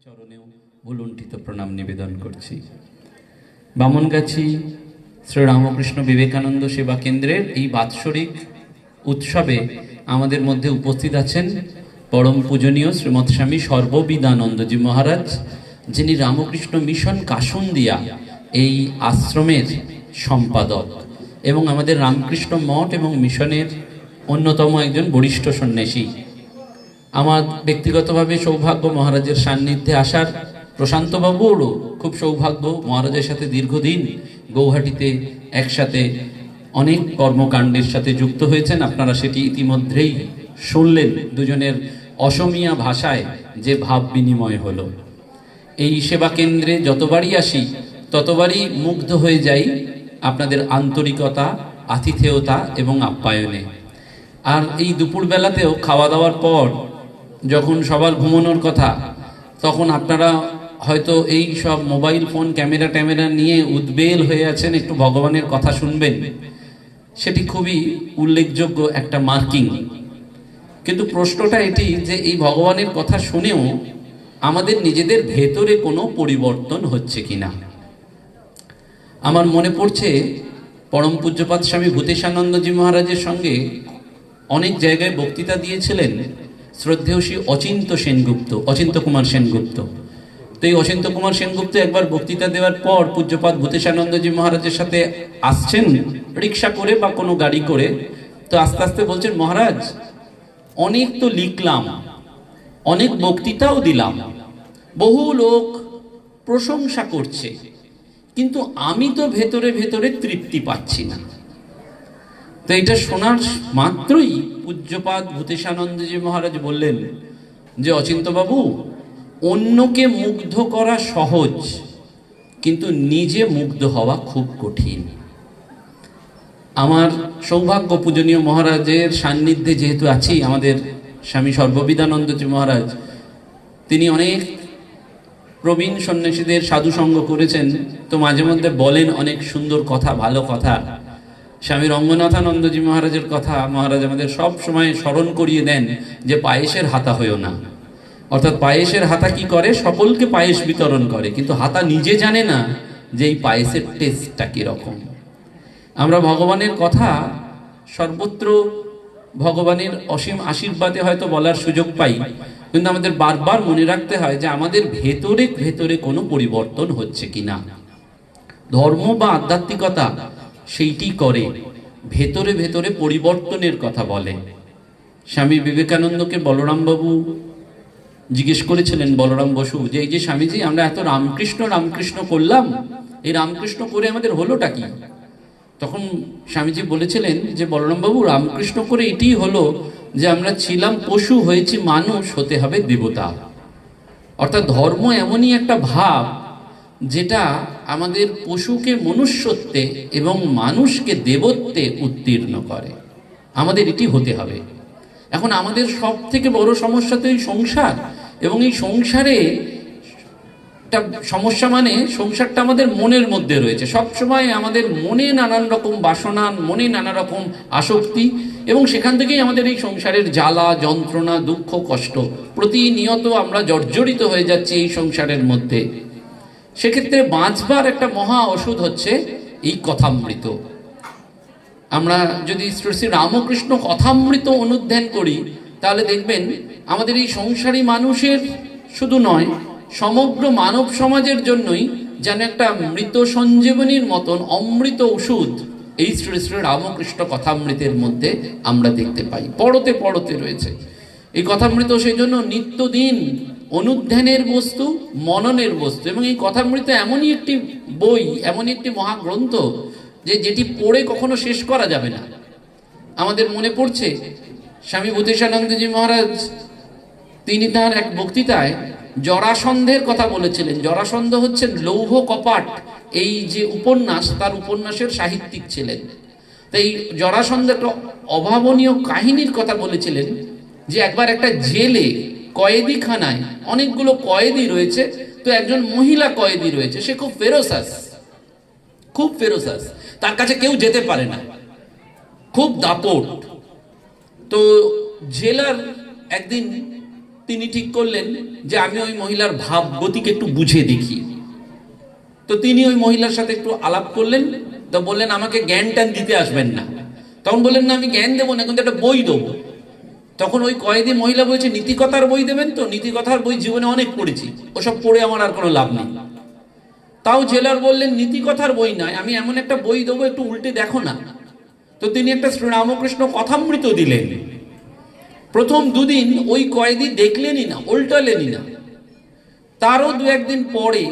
চরণেও ভুলুণ্ঠিত প্রণাম নিবেদন করছি। বামনগাছি শ্রী রামকৃষ্ণ বিবেকানন্দ সেবা কেন্দ্রের এই বাৎসরিক উৎসবে আমাদের মধ্যে উপস্থিত আছেন পরম পূজনীয় শ্রীমৎ স্বামী সর্ববিদানন্দজি মহারাজ, যিনি রামকৃষ্ণ মিশন কাসুন্দিয়া এই আশ্রমের সম্পাদক এবং আমাদের রামকৃষ্ণ মঠ এবং মিশনের অন্যতম একজন বরিষ্ঠ সন্ন্যাসী। আমার ব্যক্তিগতভাবে সৌভাগ্য মহারাজের সান্নিধ্যে আসার, প্রশান্তবাবুরও খুব সৌভাগ্য মহারাজের সাথে দীর্ঘদিন গৌহাটিতে একসাথে অনেক কর্মকাণ্ডের সাথে যুক্ত হয়েছেন। আপনারা সেটি ইতিমধ্যেই শুনলেন, দুজনের অসমীয়া ভাষায় যে ভাব বিনিময় হলো। এই সেবা কেন্দ্রে যতবারই আসি ততবারই মুগ্ধ হয়ে যাই আপনাদের আন্তরিকতা, আতিথেয়তা এবং আপ্যায়নে। আর এই দুপুরবেলাতেও খাওয়া দাওয়ার পর যখন সবার ঘুমানোর কথা, তখন আপনারা হয়তো এই সব মোবাইল ফোন ক্যামেরা নিয়ে উদ্বেল হয়ে আছেন, একটু ভগবানের কথা শুনবেন। সেটি খুবই উল্লেখযোগ্য একটা মার্কিং। কিন্তু প্রশ্নটা এটি যে এই ভগবানের কথা শুনেও আমাদের নিজেদের ভেতরে কোনো পরিবর্তন হচ্ছে কিনা। আমার মনে পড়ছে পরম পূজ্যপাদ স্বামী ভূতেশানন্দজি মহারাজের সঙ্গে অনেক জায়গায় বক্তৃতা দিয়েছিলেন শ্রদ্ধেয় শ্রী অচিন্ত কুমার সেনগুপ্ত। তো এই অচিন্ত কুমার সেনগুপ্ত একবার বক্তৃতা দেওয়ার পর পূজ্যপাদ ভূতেশানন্দজি মহারাজের সাথে আসছেন রিক্সা করে বা কোনো গাড়ি করে। তো আস্তে আস্তে বলছেন, মহারাজ অনেক তো লিখলাম, অনেক বক্তৃতাও দিলাম, বহু লোক প্রশংসা করছে, কিন্তু আমি তো ভেতরে ভেতরে তৃপ্তি পাচ্ছি না। তো এটা শোনার মাত্রই পূজ্যপাদ ভূতেশানন্দজি মহারাজ বললেন যে অচিন্তবাবু, অন্যকে মুগ্ধ করা সহজ, কিন্তু নিজে মুগ্ধ হওয়া খুব কঠিন। আমার সৌভাগ্য পূজনীয় মহারাজের সান্নিধ্যে যেহেতু আছি, আমাদের স্বামী সর্ববিদানন্দজি মহারাজ, তিনি অনেক প্রবীণ সন্ন্যাসীদের সাধুসঙ্গ করেছেন। তো মাঝে মধ্যে বলেন অনেক সুন্দর কথা, ভালো কথা। স্বামী রঙ্গনাথানন্দজি মহারাজের কথা মহারাজ আমাদের সব সময় স্মরণ করিয়ে দেন যে পায়েসের হাতা হয়েও না। অর্থাৎ পায়েসের হাতা কি করে, সকলকে পায়েস বিতরণ করে, কিন্তু হাতা নিজে জানে না যে এই পায়েসের টেস্টটা কিরকম। আমরা ভগবানের কথা সর্বত্র ভগবানের অসীম আশীর্বাদে হয়তো বলার সুযোগ পাই, কিন্তু আমাদের বারবার মনে রাখতে হয় যে আমাদের ভেতরে ভেতরে কোনো পরিবর্তন হচ্ছে কিনা। ধর্ম বা আধ্যাত্মিকতা সেইটি করে, ভেতরে ভেতরে পরিবর্তনের কথা বলে। স্বামী বিবেকানন্দকে বলরাম বাবু জিজ্ঞেস করেছিলেন, বলরাম বসু, যে এই যে স্বামীজি আমরা এত রামকৃষ্ণ করলাম, এই রামকৃষ্ণ করে আমাদের হলোটা কি? তখন স্বামীজি বলেছিলেন যে বলরাম বাবু, রামকৃষ্ণ করে এটি হলো যে আমরা ছিলাম পশু, হয়েছি মানুষ, হতে হবে দেবতা। অর্থাৎ ধর্ম এমনই একটা ভাব যেটা আমাদের পশুকে মনুষ্যত্বে এবং মানুষকে দেবত্বে উত্তীর্ণ করে। আমাদের এটি হতে হবে। এখন আমাদের সব থেকে বড় সমস্যা তো এই সংসার, এবং এই সংসারে একটা সমস্যা মানে সংসারটা আমাদের মনের মধ্যে রয়েছে। সবসময় আমাদের মনে নানান রকম বাসনা, মনে নানা রকম আসক্তি, এবং সেখান থেকেই আমাদের এই সংসারের জ্বালা যন্ত্রণা, দুঃখ কষ্ট, প্রতিনিয়ত আমরা জর্জরিত হয়ে যাচ্ছি এই সংসারের মধ্যে। সেক্ষেত্রে বাঁচবার একটা মহা ওষুধ হচ্ছে এই কথামৃত। আমরা যদি শ্রী শ্রী রামকৃষ্ণ কথামৃত অনুধ্যান করি, তাহলে দেখবেন আমাদের এই সংসারী মানুষের শুধু নয়, সমগ্র মানব সমাজের জন্যই যেন একটা মৃত সঞ্জীবনীর মতন অমৃত ওষুধ এই শ্রী শ্রী রামকৃষ্ণ কথামৃতের মধ্যে আমরা দেখতে পাই। পড়তে পড়তে রয়েছে এই কথামৃত, সেই জন্য নিত্যদিন অনুধ্যানের বস্তু, মননের বস্তু। এবং এই কথামৃত এমনই একটি বই, এমনই একটি মহাগ্রন্থ যে যেটি পড়ে কখনো শেষ করা যাবে না। আমাদের মনে পড়ছে স্বামী ভূতেশানন্দজি মহারাজ, তিনি তাঁর এক বক্তৃতায় জরাসন্ধের কথা বলেছিলেন। জরাসন্ধ হচ্ছেন লৌহ কপাট, এই যে উপন্যাস, তার উপন্যাসের সাহিত্যিক ছিলেন। তাই জরাসন্ধ একটা অভাবনীয় কাহিনীর কথা বলেছিলেন যে একবার একটা জেলে কয়েদিখানায় অনেকগুলো কয়েদি রয়েছে, তো একজন মহিলা কয়েদি রয়েছে, সে খুব ফেরোসাস, তার কাছে কেউ যেতে পারে না, খুব দাপট। তো জেলার একদিন তিনি ঠিক করলেন যে আমি ওই মহিলার ভাব গতিকে একটু বুঝে দেখি। তো তিনি ওই মহিলার সাথে একটু আলাপ করলেন, তো বললেন আমাকে জ্ঞান ট্যান দিতে আসবেন না। তখন বললেন না আমি জ্ঞান দেবো না, কিন্তু একটা বই দেবো। তখন ওই কয়েদি মহিলা বলছে নীতিকথার বই দেবেন তো? নীতিকথার বই জীবনে অনেক পড়েছি, ওসব পড়ে আমার আর কোনো লাভ নেই। তাও জেলার বললেন নীতিকথার বই নয়, আমি এমন একটা বই দেবো, একটু উল্টে দেখো না। তো তিনি একটা শ্রীরামকৃষ্ণ কথামৃত দিলেন। প্রথম দুদিন ওই কয়েদি দেখলেনই না, উল্টালেনই না। তারও দু একদিন পরে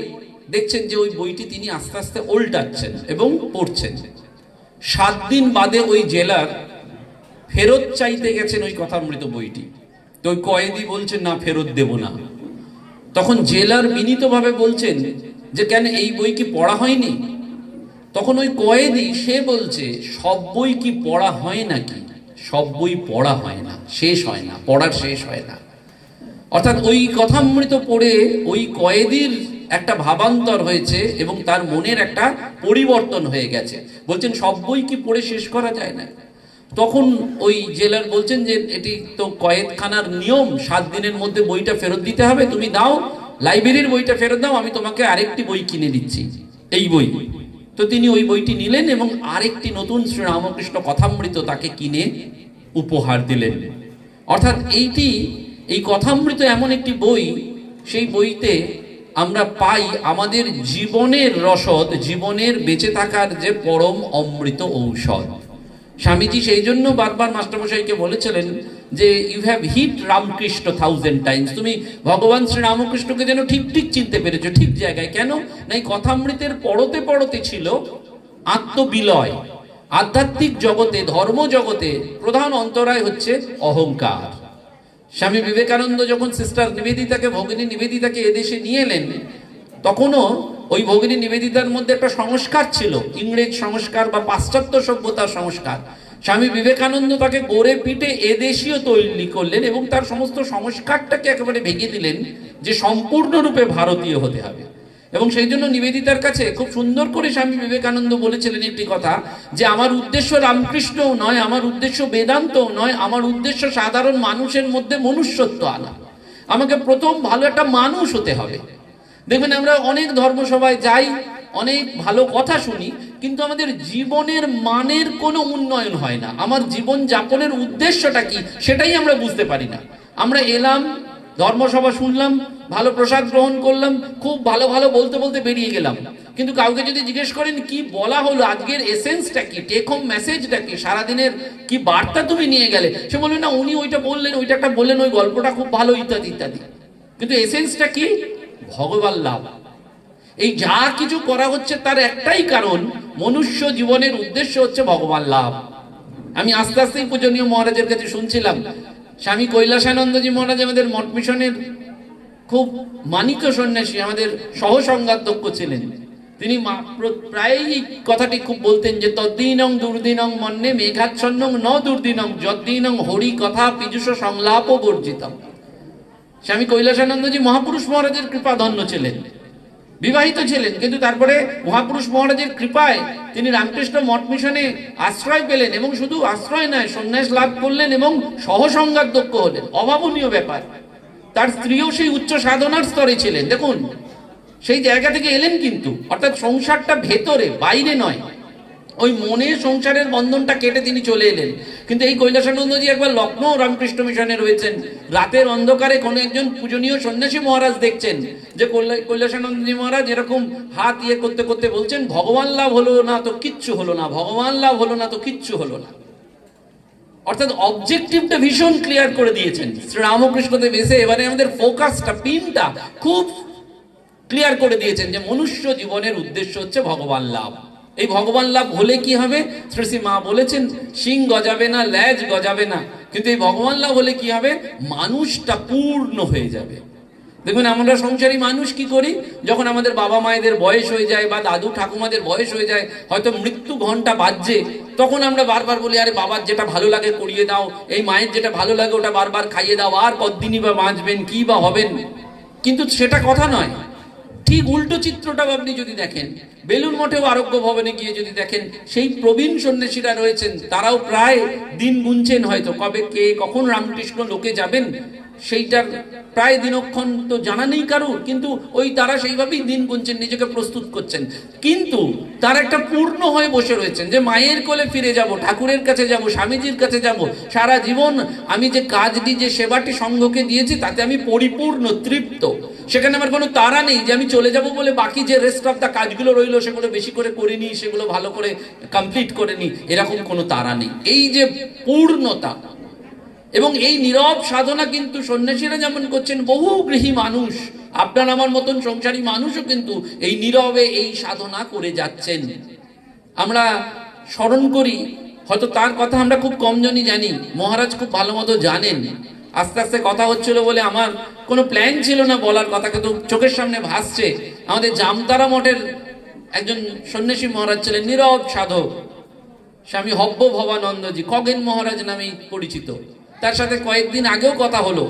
দেখছেন যে ওই বইটি তিনি আস্তে আস্তে উল্টাচ্ছেন এবং পড়ছেন। 7 দিন বাদে ওই জেলার ফেরত চাইতে গেছেন ওই কথামৃত বইটি। তো ওই কয়েদি বলছেন না, ফেরত দেব না। তখন জেলার বিনীতভাবে বলছেন যে কেন, এই বই কি পড়া হয়নি? তখন ওই কয়েদি সে বলছে সব বই কি পড়া হয় নাকি? সব বই পড়া হয় না, শেষ হয় না, পড়ার শেষ হয় না। অর্থাৎ ওই কথামৃত পড়ে ওই কয়েদির একটা ভাবান্তর হয়েছে এবং তার মনের একটা পরিবর্তন হয়ে গেছে। বলছেন সব বই কি পড়ে শেষ করা যায় না? তখন ওই জেলার বলছেন যে এটি তো কয়েদখানার নিয়ম, 7 দিনের মধ্যে বইটা ফেরত দিতে হবে, তুমি দাও, লাইব্রেরির বইটা ফেরত দাও, আমি তোমাকে আরেকটি বই কিনে দিচ্ছি, এই বই। তো তিনি ওই বইটি নিলেন এবং আরেকটি নতুন শ্রীরামকৃষ্ণ কথামৃত তাকে কিনে উপহার দিলেন। অর্থাৎ এই কথামৃত এমন একটি বই, সেই বইতে আমরা পাই আমাদের জীবনের রসদ, জীবনের বেঁচে থাকার যে পরম অমৃত ঔষধ। স্বামীজি সেই জন্য বারবার মাস্টারমশাইকে বলেছিলেন যে you have hit Ramakrishna 1000 times, তুমি ভগবান শ্রী রামকৃষ্ণকে যেন ঠিক ঠিক চিনতে পেরেছো, ঠিক জায়গায়। কেন না, এই কথামৃতের পড়তে পড়তে ছিল আত্মবিলয়। আধ্যাত্মিক জগতে, ধর্ম জগতে প্রধান অন্তরায় হচ্ছে অহংকার। স্বামী বিবেকানন্দ যখন সিস্টার নিবেদিতাকে, ভগিনী নিবেদিতাকে এদেশে নিয়ে এলেন, তখনও ওই ভগিনী নিবেদিতার মধ্যে একটা সংস্কার ছিল, ইংরেজ সংস্কার বা পাশ্চাত্য সভ্যতার সংস্কার। স্বামী বিবেকানন্দ তাকে গড়ে পিটে এদেশীয় তৈরি করলেন এবং তার সমস্ত সংস্কারটাকে একেবারে ভেঙে দিলেন যে সম্পূর্ণরূপে ভারতীয় হতে হবে। এবং সেই জন্য নিবেদিতার কাছে খুব সুন্দর করে স্বামী বিবেকানন্দ বলেছিলেন একটি কথা, যে আমার উদ্দেশ্য রামকৃষ্ণও নয়, আমার উদ্দেশ্য বেদান্তও নয়, আমার উদ্দেশ্য সাধারণ মানুষের মধ্যে মনুষ্যত্ব আনা। আমাকে প্রথম ভালো একটা মানুষ হতে হবে। দেখবেন আমরা অনেক ধর্মসভায় যাই, অনেক ভালো কথা শুনি, কিন্তু আমাদের জীবনের মানের কোনো উন্নয়ন হয় না। আমার জীবন যাপনের উদ্দেশ্যটা কি সেটাই আমরা বুঝতে পারি না। আমরা এলাম, ধর্মসভা শুনলাম, ভালো প্রসাদ গ্রহণ করলাম, খুব ভালো ভালো বলতে বলতে বেরিয়ে গেলাম, কিন্তু কাউকে যদি জিজ্ঞেস করেন কি বলা হলো, আজকের এসেন্সটা কি, টেক হোম মেসেজটা কি, সারাদিনের কি বার্তা তুমি নিয়ে গেলে, সে বলবে না উনি ওইটা বললেন, ওইটা একটা বললেন, ওই গল্পটা খুব ভালো, ইত্যাদি ইত্যাদি। কিন্তু এসেন্সটা কি? ভগবান লাভ। এই যা কিছু করা হচ্ছে তার একটাই কারণ, মনুষ্য জীবনের উদ্দেশ্য হচ্ছে ভগবান লাভ। আমি আস্তে আস্তেই পূজনীয় মহারাজের কাছে শুনছিলাম, স্বামী কৈলাসানন্দজি মহারাজ আমাদের মঠ মিশনের খুব মানিত সন্ন্যাসী, আমাদের সহসংঘাধ্যক্ষ ছিলেন। তিনি প্রায়ই এই কথাটি খুব বলতেন যে তদ্দিনং দুর্দিনং মন্যে মেঘাচ্ছন্নং ন দুর্দিনং যদ্দিনং হরি কথা পীযুষ সংলাপ বর্জিতম। স্বামী কৈলাসানন্দজি মহাপুরুষ মহারাজের কৃপাধন্য ছিলেন, বিবাহিত ছিলেন, কিন্তু তারপরে মহাপুরুষ মহারাজের কৃপায় তিনি রামকৃষ্ণ মঠ মিশনে আশ্রয় পেলেন এবং শুধু আশ্রয় নয়, সন্ন্যাস লাভ করলেন এবং সহসংঘাধ্যক্ষ হলেন। অভাবনীয় ব্যাপার। তার স্ত্রীও সেই উচ্চ সাধনার স্তরে ছিলেন। দেখুন সেই জায়গা থেকে এলেন, কিন্তু অর্থাৎ সংসারটা ভেতরে, বাইরে নয়, ওই মনে সংসারের বন্ধনটা কেটে তিনি চলে এলেন। কিন্তু এই কৈলাসানন্দজি একবার লখনৌ রামকৃষ্ণ মিশনে রয়েছেন, রাতের অন্ধকারে কোনো একজন পূজনীয় সন্ন্যাসী মহারাজ দেখছেন যে কৈলাসানন্দজি মহারাজ এরকম হাত ইয়ে করতে করতে বলছেন ভগবান লাভ হলো না তো কিচ্ছু হলো না, ভগবান লাভ হলো না তো কিচ্ছু হলো না। অর্থাৎ অবজেক্টিভটা ভীষণ ক্লিয়ার করে দিয়েছেন শ্রীরামকৃষ্ণদেব এসে। এবারে আমাদের ফোকাসটা, পিনটা খুব ক্লিয়ার করে দিয়েছেন যে মনুষ্য জীবনের উদ্দেশ্য হচ্ছে ভগবান লাভ। এই ভগবান লাভ হলে কি হবে? শ্রী মা বলেছেন শিং গজাবে না, ল্যাজ গজাবে না, কিন্তু এই ভগবান লাভ হলে কি হবে? মানুষটা পূর্ণ হয়ে যাবে। দেখুন আমরা সংসারী মানুষ কি করি, যখন আমাদের বাবা মায়েদের বয়স হয়ে যায় বা দাদু ঠাকুমাদের বয়স হয়ে যায়, হয়তো মৃত্যু ঘন্টা বাজছে, তখন আমরা বারবার বলি আরে বাবার যেটা ভালো লাগে করিয়ে দাও, এই মায়ের যেটা ভালো লাগে ওটা বারবার খাইয়ে দাও, আর কতদিনই বা বাঁচবেন, কি বা হবেন। কিন্তু সেটা কথা নয়। ঠিক উল্টো চিত্রটাও আপনি যদি দেখেন, বেলুন মঠেও আরোগ্য ভবনে গিয়ে যদি দেখেন, সেই প্রবীণ সন্ন্যাসীরা রয়েছেন, তারাও প্রায় দিন গুনছেন হয়তো কবে কে কখন রামকৃষ্ণ লোকে যাবেন। সেইটার প্রায় দিনক্ষণ তো জানা নেই কারুর, কিন্তু ওই তারা সেইভাবেই দিন গুনছেন, নিজেকে প্রস্তুত করছেন। কিন্তু তার একটা পূর্ণ হয়ে বসে রয়েছেন যে মায়ের কোলে ফিরে যাব, ঠাকুরের কাছে যাব, স্বামীজির কাছে যাব, সারা জীবন আমি যে কাজটি, যে সেবাটি সঙ্ঘকে দিয়েছি তাতে আমি পরিপূর্ণ তৃপ্ত। সেখানে আমার কোনো তাড়া নেই যে আমি চলে যাব বলে বাকি যে রেস্ট অফ দ্য কাজগুলো রইলো সেগুলো বেশি করে করিনি, সেগুলো ভালো করে কমপ্লিট করিনি, এরকম কোনো তাড়া নেই। এই যে পূর্ণতা এবং এই নীরব সাধনা কিন্তু সন্ন্যাসীরা যেমন করছেন, বহু গৃহী মানুষ, আপনার আমার মতন সংসারী মানুষও কিন্তু এই নীরবে এই সাধনা করে যাচ্ছেন। আমরা স্মরণ করি, হয়তো তার কথা আমরা খুব কম জনই জানি, মহারাজ খুব ভালো মতো জানেন। আস্তে আস্তে কথা হচ্ছিল বলে আমার কোনো প্ল্যান ছিল না বলার কথা, কিন্তু চোখের সামনে ভাসছে। আমাদের জামতারা মঠের একজন সন্ন্যাসী মহারাজ ছিলেন, নীরব সাধক, স্বামী হব্য ভবানন্দজি, খগেন মহারাজ নামেই পরিচিত। তার সাথে কয়েকদিন আগেও কথা হলো,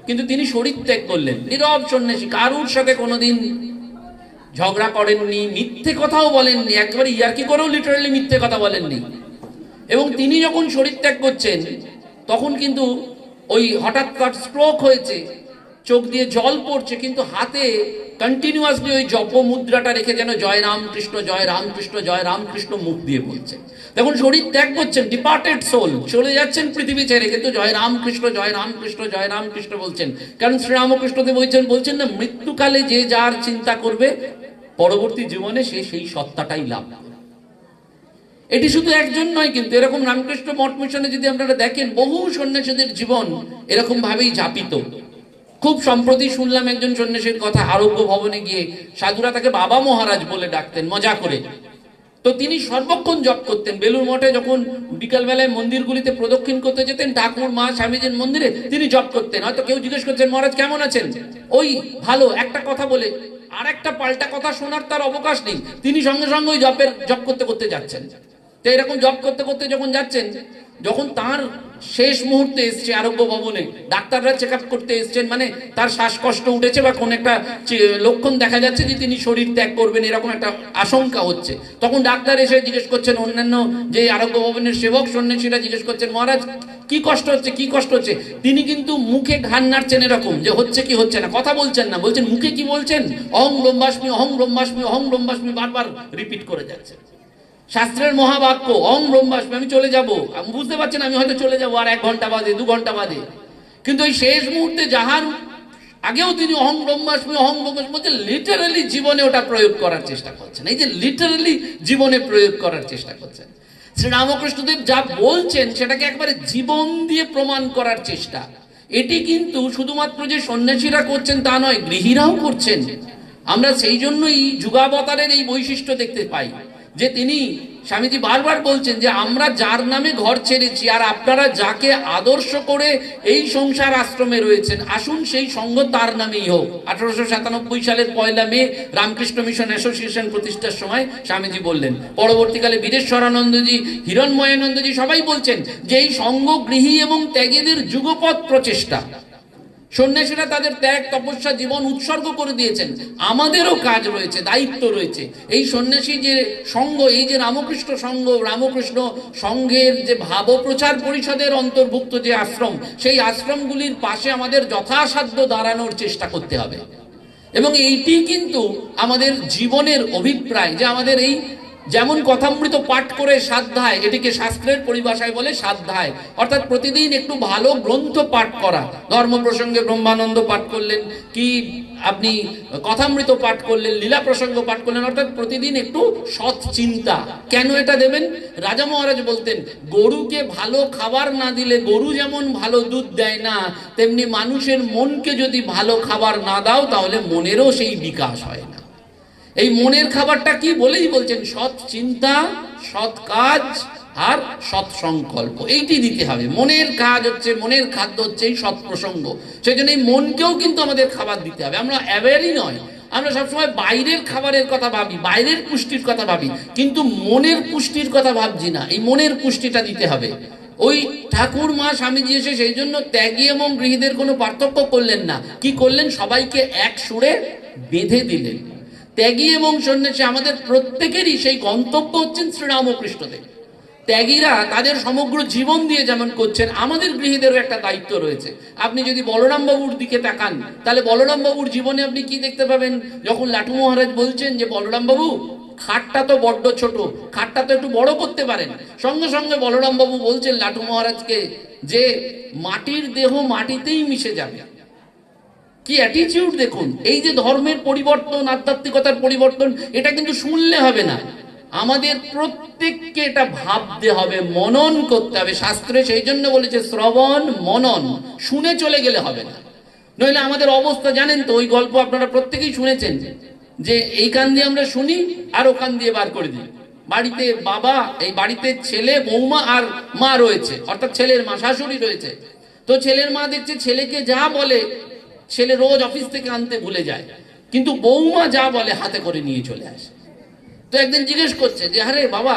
কিন্তু তিনি শরীর ত্যাগ করলেন। নীরব সন্ন্যাসী, কারুর সাথে কোনোদিন ঝগড়া করেননি, মিথ্যে কথাও বলেননি, একবারে ইয়ার্কি করেও লিটারালি মিথ্যে কথা বলেননি। এবং তিনি যখন শরীর ত্যাগ করছেন তখন কিন্তু ওই হঠাৎ তার স্ট্রোক হয়েছে, চোখ দিয়ে জল পড়ছে, কিন্তু হাতে কন্টিনিউয়াসলি ওই জপ মুদ্রাটা রেখে যেন জয় রামকৃষ্ণ, জয় রামকৃষ্ণ, জয় রামকৃষ্ণ মুখ দিয়ে বলছে। দেখুন শরীর ত্যাগ করছেন, ডিপার্টেড সোল, চলে যাচ্ছেন পৃথিবী ছেড়ে, কিন্তু জয় রামকৃষ্ণ, জয় রামকৃষ্ণ, জয় রামকৃষ্ণ বলছেন। কারণ শ্রীরামকৃষ্ণদেব বলছেন না, মৃত্যুকালে যে যার চিন্তা করবে পরবর্তী জীবনে সে সেই সত্তাটাই লাভ করবে। এটি শুধু একজন নয়, কিন্তু এরকম রামকৃষ্ণ মঠ মিশনে যদি আপনারা দেখেন, বহু সন্ন্যাসীদের জীবন এরকম ভাবেই যাপিত। খুব সম্প্রতি শুনলাম একজন সন্ন্যাসীর কথা, আরোগ্য ভবনে গিয়ে সাধুরা তাকে বাবা মহারাজ বলে ডাকতেন মজা করে। তো তিনি সর্বক্ষণ জপ করতেন। বেলুর মঠে যখন বিকালবেলায় মন্দিরগুলিতে প্রদক্ষিণ করতে যেতেন, ঠাকুর মা স্বামীজির মন্দিরে, তিনি জপ করতেন। হয়তো কেউ জিজ্ঞেস করছেন মহারাজ কেমন আছেন, ওই ভালো একটা কথা বলে আর একটা পাল্টা কথা শোনার তার অবকাশ নেই, তিনি সঙ্গে সঙ্গে ওই জপ করতে করতে যাচ্ছেন। তো এরকম জব করতে করতে যখন যাচ্ছেন, যখন তার শেষ মুহূর্তে এসছে আরোগ্য ভবনে, ডাক্তাররা চেক আপ করতে এসছেন, মানে তার শ্বাসকষ্ট উঠেছে বা কোন একটা লক্ষণ দেখা যাচ্ছে যে তিনি শরীর ত্যাগ করবেন, এরকম একটা আশঙ্কা হচ্ছে, তখন ডাক্তার এসে জিজ্ঞেস করছেন, অন্যান্য যে আরোগ্য ভবনের সেবক সন্ন্যাসীরা জিজ্ঞেস করছেন মহারাজ কি কষ্ট হচ্ছে, কি কষ্ট হচ্ছে। তিনি কিন্তু মুখে ঘান নাড়ছেন এরকম যে হচ্ছে কি হচ্ছে না, কথা বলছেন না, বলছেন মুখে কি বলছেন, অহং ব্রহ্মাস্মি, অহং ব্রহ্মাস্মি, অহং ব্রহ্মাস্মি বারবার রিপিট করে যাচ্ছেন। শাস্ত্রের মহাবাক্য অহং ব্রহ্মাস্মি, আমি চলে যাব, আমি বুঝতে পারছেন আমি হয়তো চলে যাব আর 1 ঘন্টা বাদে, 2 ঘন্টা বাদে, কিন্তু এই শেষ মুহূর্তে যাহার আগেও তিনি অহং ব্রহ্মাস্মি, অহং ব্রহ্মাস্মি বলছে, লিটারালি জীবনে ওটা প্রয়োগ করার চেষ্টা করছেন। এই যে লিটারালি জীবনে প্রয়োগ করার চেষ্টা করছেন, শ্রী রামকৃষ্ণদেব যা বলছেন সেটাকে একবারে জীবন দিয়ে প্রমাণ করার চেষ্টা। এটি কিন্তু শুধুমাত্র যে সন্ন্যাসীরা করছেন তা নয়, গৃহীরাও করছেন। আমরা সেই জন্যই যুগাবতারের এই বৈশিষ্ট্য দেখতে পাই যে তিনি, স্বামীজি বারবার বলছেন যে আমরা যার নামে ঘর ছেড়েছি আর আপনারা যাকে আদর্শ করে এই সংসার আশ্রমে রয়েছেন, আসুন সেই সঙ্গ তার নামেই হোক। 1897 সালের 1 মে রামকৃষ্ণ মিশন অ্যাসোসিয়েশন প্রতিষ্ঠার সময় স্বামীজি বললেন। পরবর্তীকালে বীরেশ্বরানন্দজি, হিরণময়ানন্দজি সবাই বলছেন যে এই সঙ্গ গৃহী এবং ত্যাগীদের যুগপৎ প্রচেষ্টা। সন্ন্যাসীরা তাদের ত্যাগ তপস্যা জীবন উৎসর্গ করে দিয়েছেন, আমাদেরও কাজ রয়েছে, দায়িত্ব রয়েছে। এই সন্ন্যাসী যে সঙ্গ, এই যে রামকৃষ্ণ সঙ্গ, রামকৃষ্ণ সঙ্ঘের যে ভাব প্রচার পরিষদের অন্তর্ভুক্ত যে আশ্রম, সেই আশ্রমগুলির পাশে আমাদের যথাসাধ্য দাঁড়ানোর চেষ্টা করতে হবে। এবং এইটি কিন্তু আমাদের জীবনের অভিপ্রায়, যে আমাদের এই যেমন কথামৃত পাঠ করে সাধ্যায়, এটিকে শাস্ত্রের পরিভাষায় বলে সাধ্যায়, অর্থাৎ প্রতিদিন একটু ভালো গ্রন্থ পাঠ করা। ধর্ম প্রসঙ্গে ব্রহ্মানন্দ পাঠ করলেন, কি আপনি কথামৃত পাঠ করলেন, লীলা প্রসঙ্গ পাঠ করলেন, অর্থাৎ প্রতিদিন একটু সৎ চিন্তা। কেন এটা দেবেন? রাজা মহারাজ বলতেন, গরুকে ভালো খাবার না দিলে গরু যেমন ভালো দুধ দেয় না, তেমনি মানুষের মনকে যদি ভালো খাবার না দাও তাহলে মনেরও সেই বিকাশ হয় না। এই মনের খাবারটা কি বলেই বলছেন, সৎ চিন্তা, সৎ কাজ আর সৎ সংকল্প, এইটি দিতে হবে। মনের কাজ হচ্ছে, মনের খাদ্য হচ্ছে এই সৎ প্রসঙ্গ। সেই জন্য এই মনকেও কিন্তু আমাদের খাবার দিতে হবে। আমরা অ্যাওয়ারই নয়, আমরা সবসময় বাইরের খাবারের কথা ভাবি, বাইরের পুষ্টির কথা ভাবি, কিন্তু মনের পুষ্টির কথা ভাবছি না। এই মনের পুষ্টিটা দিতে হবে। ওই ঠাকুর মা স্বামীজি এসে সেই জন্য ত্যাগী এবং গৃহীদের কোনো পার্থক্য করলেন না। কি করলেন? সবাইকে এক সুরে বেঁধে দিলেন। ত্যাগী এবং সন্ন্যাসী আমাদের প্রত্যেকেরই সেই গন্তব্য হচ্ছেন শ্রীরামকৃষ্ণদেব। ত্যাগীরা তাদের সমগ্র জীবন দিয়ে যেমন করছেন, আমাদের গৃহীদেরও একটা দায়িত্ব রয়েছে। আপনি যদি বলরাম বাবুর দিকে তাকান, তাহলে বলরাম বাবুর জীবনে আপনি কি দেখতে পাবেন? যখন লাটু মহারাজ বলছেন যে বলরাম বাবু খাটটা তো বড্ড ছোট, খাটটা তো একটু বড় করতে পারেন, সঙ্গে সঙ্গে বলরাম বাবু বলছেন লাটু মহারাজকে যে মাটির দেহ মাটিতেই মিশে যাবে। কি অ্যাটিটিউড দেখুন! এই যে ধর্মের পরিবর্তন, আধ্যাত্মিকতার পরিবর্তন, এটা কিন্তু শুনলে হবে না, আমাদের প্রত্যেককে এটা ভাবতে হবে, মনন করতে হবে। শাস্ত্রে সেই জন্য বলেছে শ্রবণ মনন, শুনে চলে গেলে হবে না। নইলে আমাদের অবস্থা জানেন তো, ওই গল্প আপনারা প্রত্যেকেই শুনেছেন যে এই কান দিয়ে আমরা শুনি আর ও কান দিয়ে বার করে দিই। বাড়িতে বাবা, এই বাড়িতে ছেলে, বৌমা আর মা রয়েছে, অর্থাৎ ছেলের মা, শাশুড়ি রয়েছে। তো ছেলের মা দেখছে ছেলেকে যা বলে ছেলে রোজ অফিস থেকে আনতে ভুলে যায়, কিন্তু বৌমা যা বলে হাতে করে নিয়ে চলে আসে। তো একদিন জিজ্ঞেস করছে যে আরে বাবা,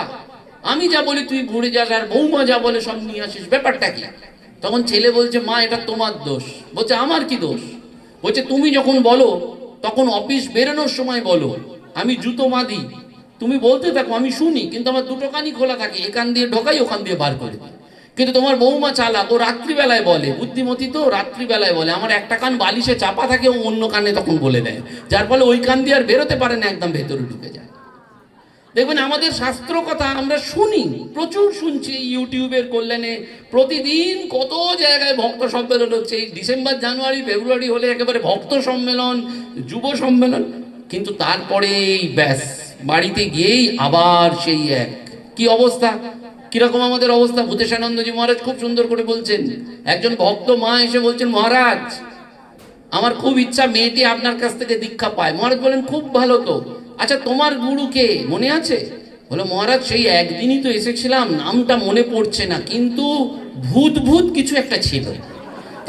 আমি যা বলি তুই ভুলে যাস, আর বৌমা যা বলে সব নিয়ে আসিস, ব্যাপারটা কি? তখন ছেলে বলছে মা এটা তোমার দোষ। বলছে আমার কি দোষ? বলছে তুমি যখন বলো তখন অফিস বেরোনোর সময় বলো আমি জুতো মাদি, তুমি বলতে থাকো আমি শুনি, কিন্তু আমার দুটো কানই খোলা থাকে, এখান দিয়ে ঢোকাই ওখান দিয়ে বার করে দিই। কিন্তু তোমার বৌমা চালাক, ও রাত্রিবেলায় বলে, বুদ্ধিমতী তো রাত্রিবেলায় বলে, আমার একটা কান বালিশে চাপা থাকে, ও অন্য কানে তখন বলে দেয়, যার ফলে ওই কান দিয়ে আর বেরোতে পারে না, একদম ভেতরে ঢুকে যায়। দেখবেন আমাদের শাস্ত্র কথা আমরা শুনি, প্রচুর শুনছি, ইউটিউবের কল্যাণে প্রতিদিন কত জায়গায় ভক্ত সম্মেলন হচ্ছে। এই ডিসেম্বর, জানুয়ারি, ফেব্রুয়ারি হলে একেবারে ভক্ত সম্মেলন, যুব সম্মেলন, কিন্তু তারপরে ব্যাস বাড়িতে গিয়েই আবার সেই এক কি অবস্থা। কিরকম আমাদের অবস্থা? ভূতেশানন্দজি মহারাজ খুব সুন্দর করে বলছেন। একজন ভক্ত মা এসে বলছেন মহারাজ আমার খুব ইচ্ছা মেয়েটি আপনার কাছ থেকে দীক্ষা পায়। মহারাজ বলেন খুব ভালো তো, আচ্ছা তোমার গুরু কে মনে আছে? বলে মহারাজ সেই একদিনই তো এসেছিলাম, নামটা মনে পড়ছে না, কিন্তু ভূত ভূত কিছু একটা ছিল।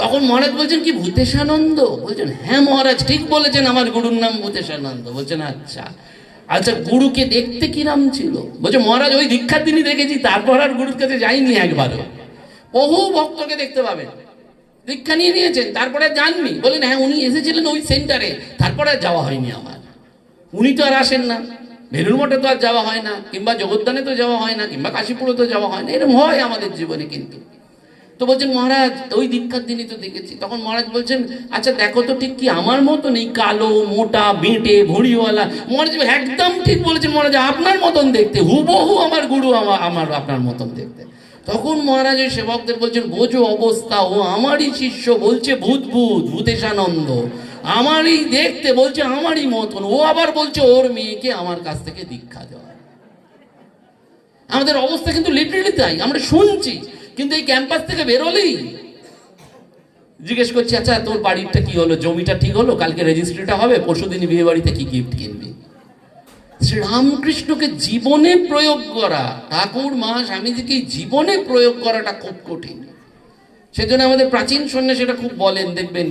তখন মহারাজ বলছেন কি ভূতেশানন্দ? বলছেন হ্যাঁ মহারাজ ঠিক বলেছেন, আমার গুরুর নাম ভূতেশানন্দ। বলছেন আচ্ছা আচ্ছা, গুরুকে দেখতে কিরাম ছিল? বলছে মহারাজ ওই দীক্ষার দিনই দেখেছি, তারপর আর গুরুর কাছে যাইনি একবারও। বহু ভক্তকে দেখতে পাবেন দীক্ষা নিয়ে নিয়েছেন, তারপরে যাননি, বলেন হ্যাঁ উনি এসেছিলেন ওই সেন্টারে, তারপরে আর যাওয়া হয়নি আমার। উনি তো আর আসেন না, বেলুড় মঠে তো আর যাওয়া হয় না, কিংবা জগদ্দানে তো যাওয়া হয় না, কিংবা কাশীপুরে তো যাওয়া হয় না, এরকম হয় আমাদের জীবনে। কিন্তু তো বলছেন মহারাজ ওই দীক্ষার দিনই তো দেখেছি। তখন মহারাজ বলছেন আচ্ছা দেখো তো ঠিক কি আমার মতো নেই, কালো মোটা বেঁটে ভুঁড়িওয়ালা? মহারাজ একদম ঠিক বলেছেন মহারাজ, আপনার মতন দেখতে, হুবহু আমার গুরু আমার আপনার মতন দেখতে। তখন মহারাজ ওই সেবকদের বলছেন বোঝো অবস্থা, ও আমারই শিষ্য, বলছে ভূত ভূত ভূতেশানন্দ, আমারই দেখতে, বলছে আমারই মতন, ও আবার বলছে ওর মেয়েকে আমার কাছ থেকে দীক্ষা দেওয়া। আমাদের অবস্থা কিন্তু লিটারেলি তাই, আমরা শুনছি, কিন্তু এই ক্যাম্পাস থেকে বেরোলেই জিজ্ঞেস করছি আচ্ছা তোর বাড়িটা কি হলো, জমিটা ঠিক হলো, কালকে রেজিস্ট্রিটা হবে, পরশুদিন বিয়ে বাড়িতে কি গিফট কিনবি? শ্রীরামকৃষ্ণকে জীবনে প্রয়োগ করা, ঠাকুর মা স্বামীজিকে জীবনে প্রয়োগ করাটা খুব কঠিন। সেজন্য আমাদের প্রাচীন সন্ন্যাসীরা খুব বলেন, দেখবেন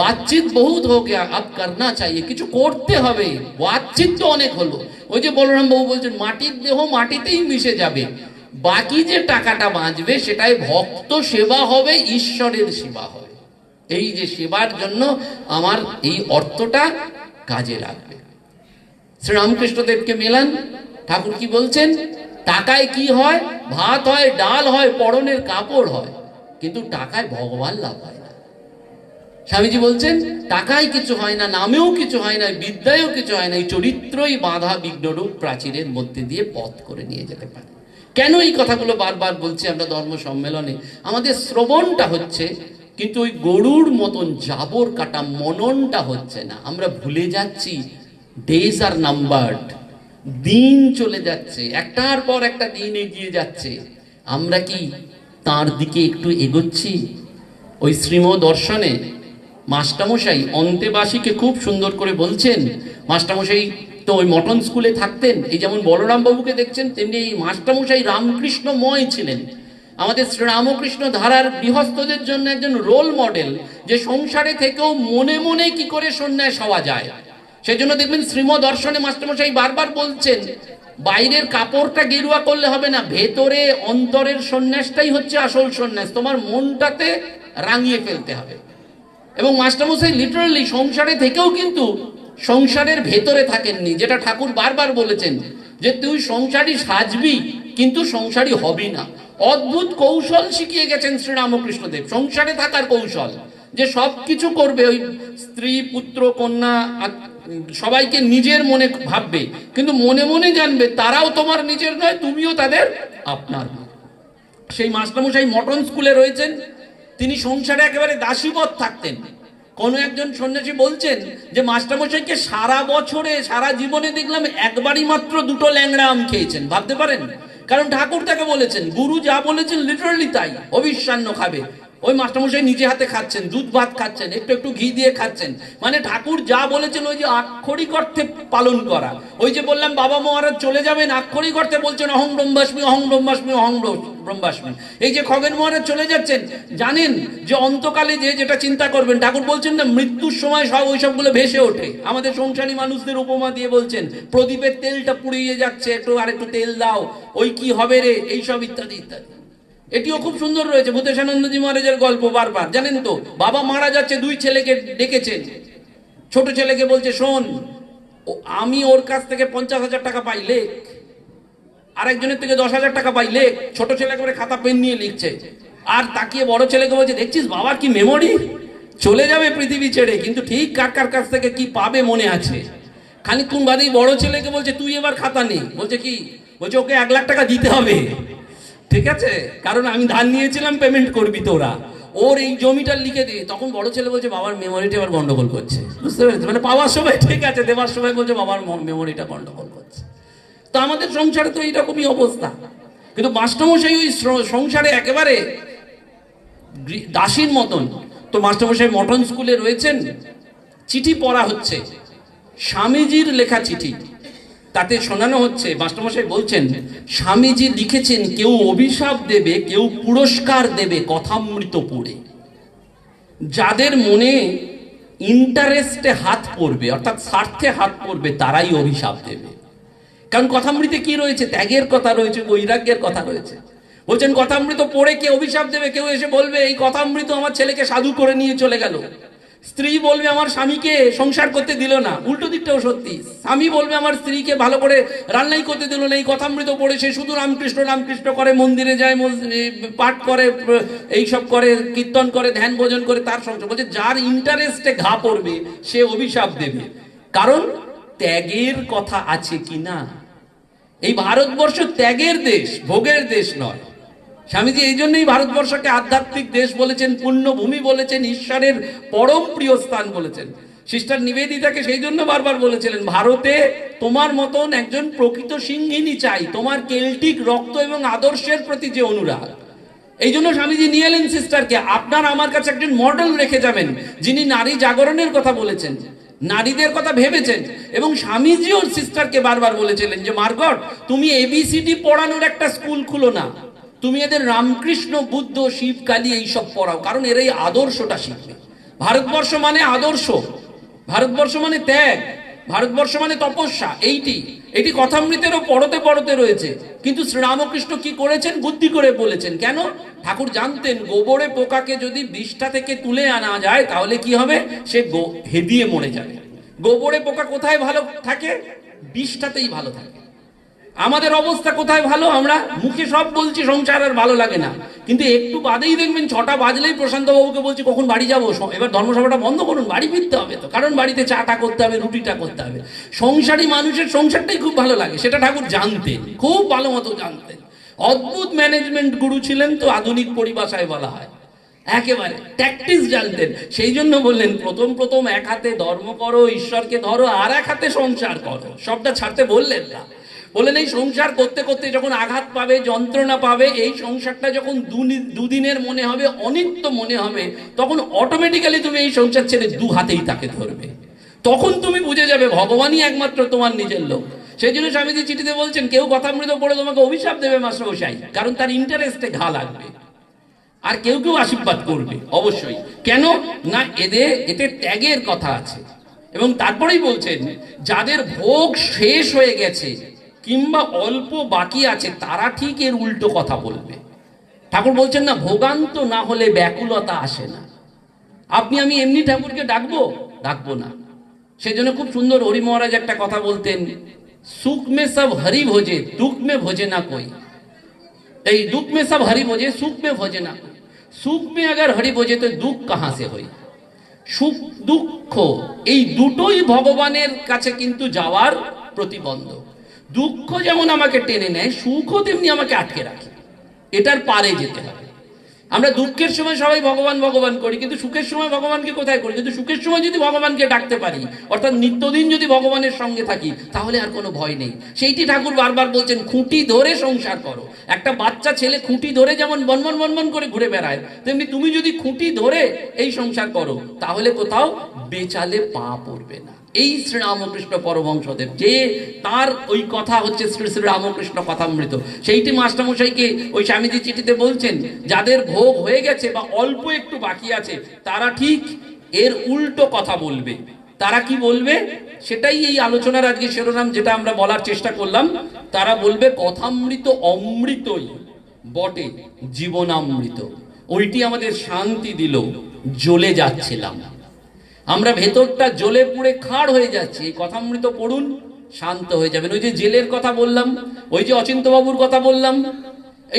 বাতচিত বহুত হো গয়া আব করনা চাইয়ে, কিছু করতে হবে, বাতচিত তো অনেক হলো। ওই যে বলরাম বাবু বলছেন মাটির দেহ মাটিতেই মিশে যাবে, বাকি যে টাকাটা বাঁচবে সেটাই ভক্ত সেবা হবে, ঈশ্বরের সেবা হবে। এই যে সেবার জন্য আমার এই অর্থটা কাজে লাগবে। শ্রীরামকৃষ্ণদেবকে মেলান, ঠাকুর কি বলছেন? টাকায় কি হয়? ভাত হয়, ডাল হয়, পরনের কাপড় হয়, কিন্তু টাকায় ভগবান লাভ হয় না। স্বামীজি বলছেন টাকায় কিছু হয় না, নামেও কিছু হয় না, বিদ্যায়ও কিছু হয় না, এই চরিত্রই বাধা বিঘ্নরূপ প্রাচীরের মধ্যে দিয়ে পথ করে নিয়ে যেতে পারে। কেন এই কথাগুলো বারবার বলছি আমরা ধর্ম সম্মেলনে? আমাদের শ্রবণটা হচ্ছে, কিন্তু ওই গরুর মতন জাবর কাটা মননটা হচ্ছে না। আমরা ভুলে যাচ্ছি ডেজ আর নাম্বারড, দিন চলে যাচ্ছে, একটার পর একটা দিন এগিয়ে যাচ্ছে। আমরা কি তার দিকে একটু এগোচ্ছি? ওই শ্রীমদ দর্শনে মাস্টারমশাই অন্তেবাসীকে খুব সুন্দর করে বলছেন। মাস্টারমশাই তো ওই মটন স্কুলে থাকতেন, এই যেমন বলরাম বাবুকে দেখছেন তেমনি এই মাস্টারমশাই রামকৃষ্ণময় ছিলেন। আমাদের শ্রীরামকৃষ্ণ ধারার গৃহস্থদের জন্য একজন রোল মডেল, যে সংসারে থেকেও মনে মনে কি করে সন্ন্যাস হওয়া যায়। সেই জন্য দেখবেন শ্রীমদ দর্শনে মাস্টারমশাই বারবার বলছেন বাইরের কাপড়টা গেরুয়া করলে হবে না, ভেতরে অন্তরের সন্ন্যাসটাই হচ্ছে আসল সন্ন্যাস, তোমার মনটাতে রাঙিয়ে ফেলতে হবে। এবং মাস্টারমশাই লিটারালি সংসারে থেকেও কিন্তু সংসারের ভেতরে থাকেননি, যেটা ঠাকুর বারবার বলেছেন যে তুই সংসারই সাজবি কিন্তু সংসারী হবি না। অদ্ভুত কৌশল শিখিয়ে গেছেন শ্রীরামকৃষ্ণদেব, সংসারে থাকার কৌশল, যে সব কিছু করবে, ওই স্ত্রী পুত্র কন্যা সবাইকে নিজের মনে ভাববে, কিন্তু মনে মনে জানবে তারাও তোমার নিজের নয়, তুমিও তাদের আপনার। সেই মাস্টারমশাই মটন স্কুলে রয়েছেন, তিনি সংসারে একেবারে দাসীবৎ থাকতেন। কোন একজন সন্ন্যাসী বলছেন যে মাস্টারমশাইকে সারা বছরে সারা জীবনে দেখলাম একবারই মাত্র 2টো ল্যাংড়া আম খেয়েছেন। ভাবতে পারেন? কারণ ঠাকুর তাকে বলেছেন, গুরু যা বলেছেন লিটারালি তাই, অবিশ্বান্য খাবে। ওই মাস্টারমশাই নিজে হাতে খাচ্ছেন, দুধ ভাত খাচ্ছেন, একটু একটু ঘি দিয়ে খাচ্ছেন। মানে ঠাকুর যা বলেছেন ওই যে আক্ষরিক অর্থে পালন করা। ওই যে বললাম বাবা মহারাজ চলে যাবেন, আক্ষরিক অর্থে বলছেন অহং ব্রহ্মাস্মি, অহং ব্রহ্মাস্মি, অহং ব্রহ্মাস্মি। এই যে খগেন মহারাজ চলে যাচ্ছেন, জানেন যে অন্তকালে যে যেটা চিন্তা করবেন, ঠাকুর বলছেন না মৃত্যুর সময় সব ওই সবগুলো ভেসে ওঠে। আমাদের সংসারী মানুষদের উপমা দিয়ে বলছেন প্রদীপের তেলটা পুড়িয়ে যাচ্ছে, একটু আরেকটু তেল দাও, ওই কি হবে রে, এইসব ইত্যাদি ইত্যাদি। এটিও খুব সুন্দর রয়েছে ভূতেশানন্দজি মহারাজের গল্প। বারবার জানেন তো, বাবা মারা যাচ্ছে, 2 ছেলেকে ডেকেছেন। ছোট ছেলেকে বলছে শোন, আমি ওর কাছ থেকে 50,000 টাকা পাই, লেখ। আরেকজনের থেকে 10,000 টাকা পাই, লেখ। ছোট ছেলে করে খাতা পেন নিয়ে লিখছে। আর তাকিয়ে বড় ছেলেকে বলছে দেখছিস বাবার কি মেমোরি, চলে যাবে পৃথিবী ছেড়ে, কিন্তু ঠিক কার কার কাছ থেকে কি পাবে মনে আছে। খানিকক্ষণ বাদেই বড় ছেলেকে বলছে তুই এবার খাতা নে। বলছে কি? বলছে ওকে 1 লাখ টাকা দিতে হবে, ঠিক আছে, কারণ আমি ধান নিয়েছিলাম, পেমেন্ট করবি তোরা, ওর এই জমিটা লিখে দে। তখন বড় ছেলে বলছে বাবার মেমোরিটা এবার গন্ডগোল করছে। বুঝতে পেরেছি? মানে পাওয়ার সময় ঠিক আছে, দেওয়ার সময় বলছে বাবার মেমোরিটা গন্ডগোল করছে। তো আমাদের সংসারে তো এইরকমই অবস্থা। কিন্তু মাস্টারমশাই ওই সংসারে একেবারে দাসীর মতন। তো মাস্টারমশাই মটন স্কুলে রয়েছেন, চিঠি পড়া হচ্ছে, স্বামীজির লেখা চিঠি। তাতে শোনানো হচ্ছে, মাস্টারমশাই বলছেন স্বামীজি লিখেছেন কেউ অভিশাপ দেবে, কেউ পুরস্কার দেবে কথামৃত পড়ে। যাদের মনে ইন্টারেস্টে হাত পড়বে, অর্থাৎ স্বার্থে হাত পড়বে, তারাই অভিশাপ দেবে। কারণ কথামৃতে কি রয়েছে? ত্যাগের কথা রয়েছে, বৈরাগ্যের কথা রয়েছে। বলছেন কথামৃত পড়ে কে অভিশাপ দেবে? কেউ এসে বলবে এই কথামৃত আমার ছেলেকে সাধু করে নিয়ে চলে গেল। স্ত্রী বলবে আমার স্বামীকে সংসার করতে দিল না। উল্টো দিকটাও সত্যি, স্বামী বলবে আমার স্ত্রীকে ভালো করে রান্নাই করতে দিল না। এই কথামৃত পড়ে সে শুধু রামকৃষ্ণ রামকৃষ্ণ করে, মন্দিরে যায়, পাঠ করে, এইসব করে, কীর্তন করে, ধ্যান ভোজন করে, তার সংসার। বলছে যার ইন্টারেস্টে ঘা পড়বে সে অভিশাপ দেবে। কারণ ত্যাগের কথা আছে কি না। এই ভারতবর্ষ ত্যাগের দেশ, ভোগের দেশ নয়। স্বামীজি এই জন্যই ভারতবর্ষকে আধ্যাত্মিক দেশ বলেছেন, পুণ্যভূমি বলেছেন, ঈশ্বরের পরম প্রিয় স্থান বলেছেন। সিস্টার নিবেদিতাকে সেই জন্য বারবার বলেছিলেন ভারতে তোমার মতন একজন প্রকৃত সিংহিনী চাই, তোমার কেল্টিক রক্ত এবং আদর্শের প্রতি যে অনুরাগ। এই জন্য স্বামীজি নিয়ে এলেন সিস্টারকে। আপনার আমার কাছে একজন মডেল রেখে যাবেন, যিনি নারী জাগরণের কথা বলেছেন, নারীদের কথা ভেবেছেন। এবং স্বামীজিও সিস্টারকে বারবার বলেছিলেন যে মার্গট, তুমি এবিসিডি পড়ানোর একটা স্কুল খুলো না, তুমি এদের রামকৃষ্ণ বুদ্ধ শিব কালী এইসব পড়াও, কারণ এর এই আদর্শটা শিখবে। ভারতবর্ষ মানে আদর্শ, ভারতবর্ষ মানে ত্যাগ, ভারতবর্ষ মানে তপস্যা। এটি কথামৃতেরও পড়তে পড়তে রয়েছে। কিন্তু শ্রীরামকৃষ্ণ কি করেছেন? বুদ্ধি করে বলেছেন। কেন? ঠাকুর জানতেন গোবরে পোকাকে যদি বিষটা থেকে তুলে আনা যায় তাহলে কি হবে? সে হেদিয়ে মরে যাবে। গোবরে পোকা কোথায় ভালো থাকে? বিষটাতেই ভালো থাকে। আমাদের অবস্থা কোথায় ভালো? আমরা মুখে সব বলছি সংসার আর ভালো লাগে না, কিন্তু একটু বাদেই দেখবেন 6টা বাজলেই প্রশান্ত বাবুকে বলছি কখন বাড়ি যাবো, এবার ধর্মসভাটা বন্ধ করুন, বাড়ি ফিরতে হবে তো, কারণ বাড়িতে চাটা করতে হবে, রুটিটা করতে হবে। সংসারী মানুষের সংসারটাই খুব ভালো লাগে, সেটা ঠাকুর জানতেন, খুব ভালো মতো জানতেন। অদ্ভুত ম্যানেজমেন্ট গুরু ছিলেন, তো আধুনিক পরিভাষায় বলা হয়। একেবারে ট্যাকটিক্স জানতেন। সেই জন্য বললেন প্রথম এক হাতে ধর্ম করো, ঈশ্বরকে ধরো, আর এক হাতে সংসার করো। সবটা ছাড়তে বললেন না, বললেন এই সংসার করতে করতে যখন আঘাত পাবে, যন্ত্রণা পাবে, এই সংসারটা যখন দুদিনের মনে হবে, অনিত্য মনে হবে, তখন অটোমেটিক্যালি তুমি এই সংসার ছেড়ে 2 হাতেই তাকে ধরবে। তখন তুমি বুঝে যাবে ভগবানই একমাত্র তোমার নিজের লোক। সেই জন্য স্বামীজি চিঠিতে বলছেন কেউ কথামৃত পড়ে তোমাকে অভিশাপ দেবে মাস্টারমশাই, কারণ তার ইন্টারেস্টে ঘা লাগবে। আর কেউ কেউ আশীর্বাদ করবে অবশ্যই। কেন না? এতে ত্যাগের কথা আছে। এবং তারপরেই বলছেন যাদের ভোগ শেষ হয়ে গেছে কিংবা অল্প বাকি আছে তারা ঠিক এর উল্টো কথা বলবে। ঠাকুর বলছেন না, ভোগান্ত না হলে ব্যাকুলতা আসে না। আপনি আমি এমনি ঠাকুরকে ডাকবো না। সেই জন্য খুব সুন্দর হরি মহারাজ একটা কথা বলতেন, সুখ মে সব হরি ভোজে, দুঃখ মে ভোজে না কই। এই दुख में सब हरि बोझे सुख में भोजे ना, सुख में अगर हरि बोझे तो दुख कहाँ से होई। সুখ দুঃখ এই দুটোই ভগবানের কাছে কিন্তু যাওয়ার প্রতিবন্ধক। দুঃখ যেমন আমাকে টেনে নেয়, সুখও তেমনি আমাকে আটকে রাখে। এটার পারে যেতে হবে। আমরা দুঃখের সময় সবাই ভগবান ভগবান করি, কিন্তু সুখের সময় ভগবানকে কোথায় করি? কিন্তু সুখের সময় যদি ভগবানকে ডাকতে পারি, অর্থাৎ নিত্যদিন যদি ভগবানের সঙ্গে থাকি, তাহলে আর কোনো ভয় নেই। সেইটি ঠাকুর বারবার বলছেন, খুঁটি ধরে সংসার করো। একটা বাচ্চা ছেলে খুঁটি ধরে যেমন বনবন বনবন করে ঘুরে বেড়ায়, তেমনি তুমি যদি খুঁটি ধরে এই সংসার করো, তাহলে কোথাও বেচালে পা পড়বে না। এই শ্রীরামকৃষ্ণ পরমহংসদেব, যে তার ওই কথা হচ্ছে শ্রী শ্রী রামকৃষ্ণ কথামৃত, সেইটি মাস্টারমশাইকে ওই স্বামীজি চিঠিতে বলছেন, যাদের ভোগ হয়ে গেছে বা অল্প একটু বাকি আছে, তারা ঠিক এর উল্টো কথা বলবে। তারা কি বলবে? সেটাই এই আলোচনার আজকে শিরোনাম, যেটা আমরা বলার চেষ্টা করলাম। তারা বলবে কথামৃত অমৃতই বটে, জীবনামৃত। ওইটি আমাদের শান্তি দিল, জ্বলে যাচ্ছিলাম আমরা, ভেতরটা জ্বলে পুড়ে খাড় হয়ে যাচ্ছে। এই কথামৃত পড়ুন, শান্ত হয়ে যাবেন। ওই যে জেলের কথা বললাম, ওই যে অচিন্ত্যবাবুর কথা বললাম,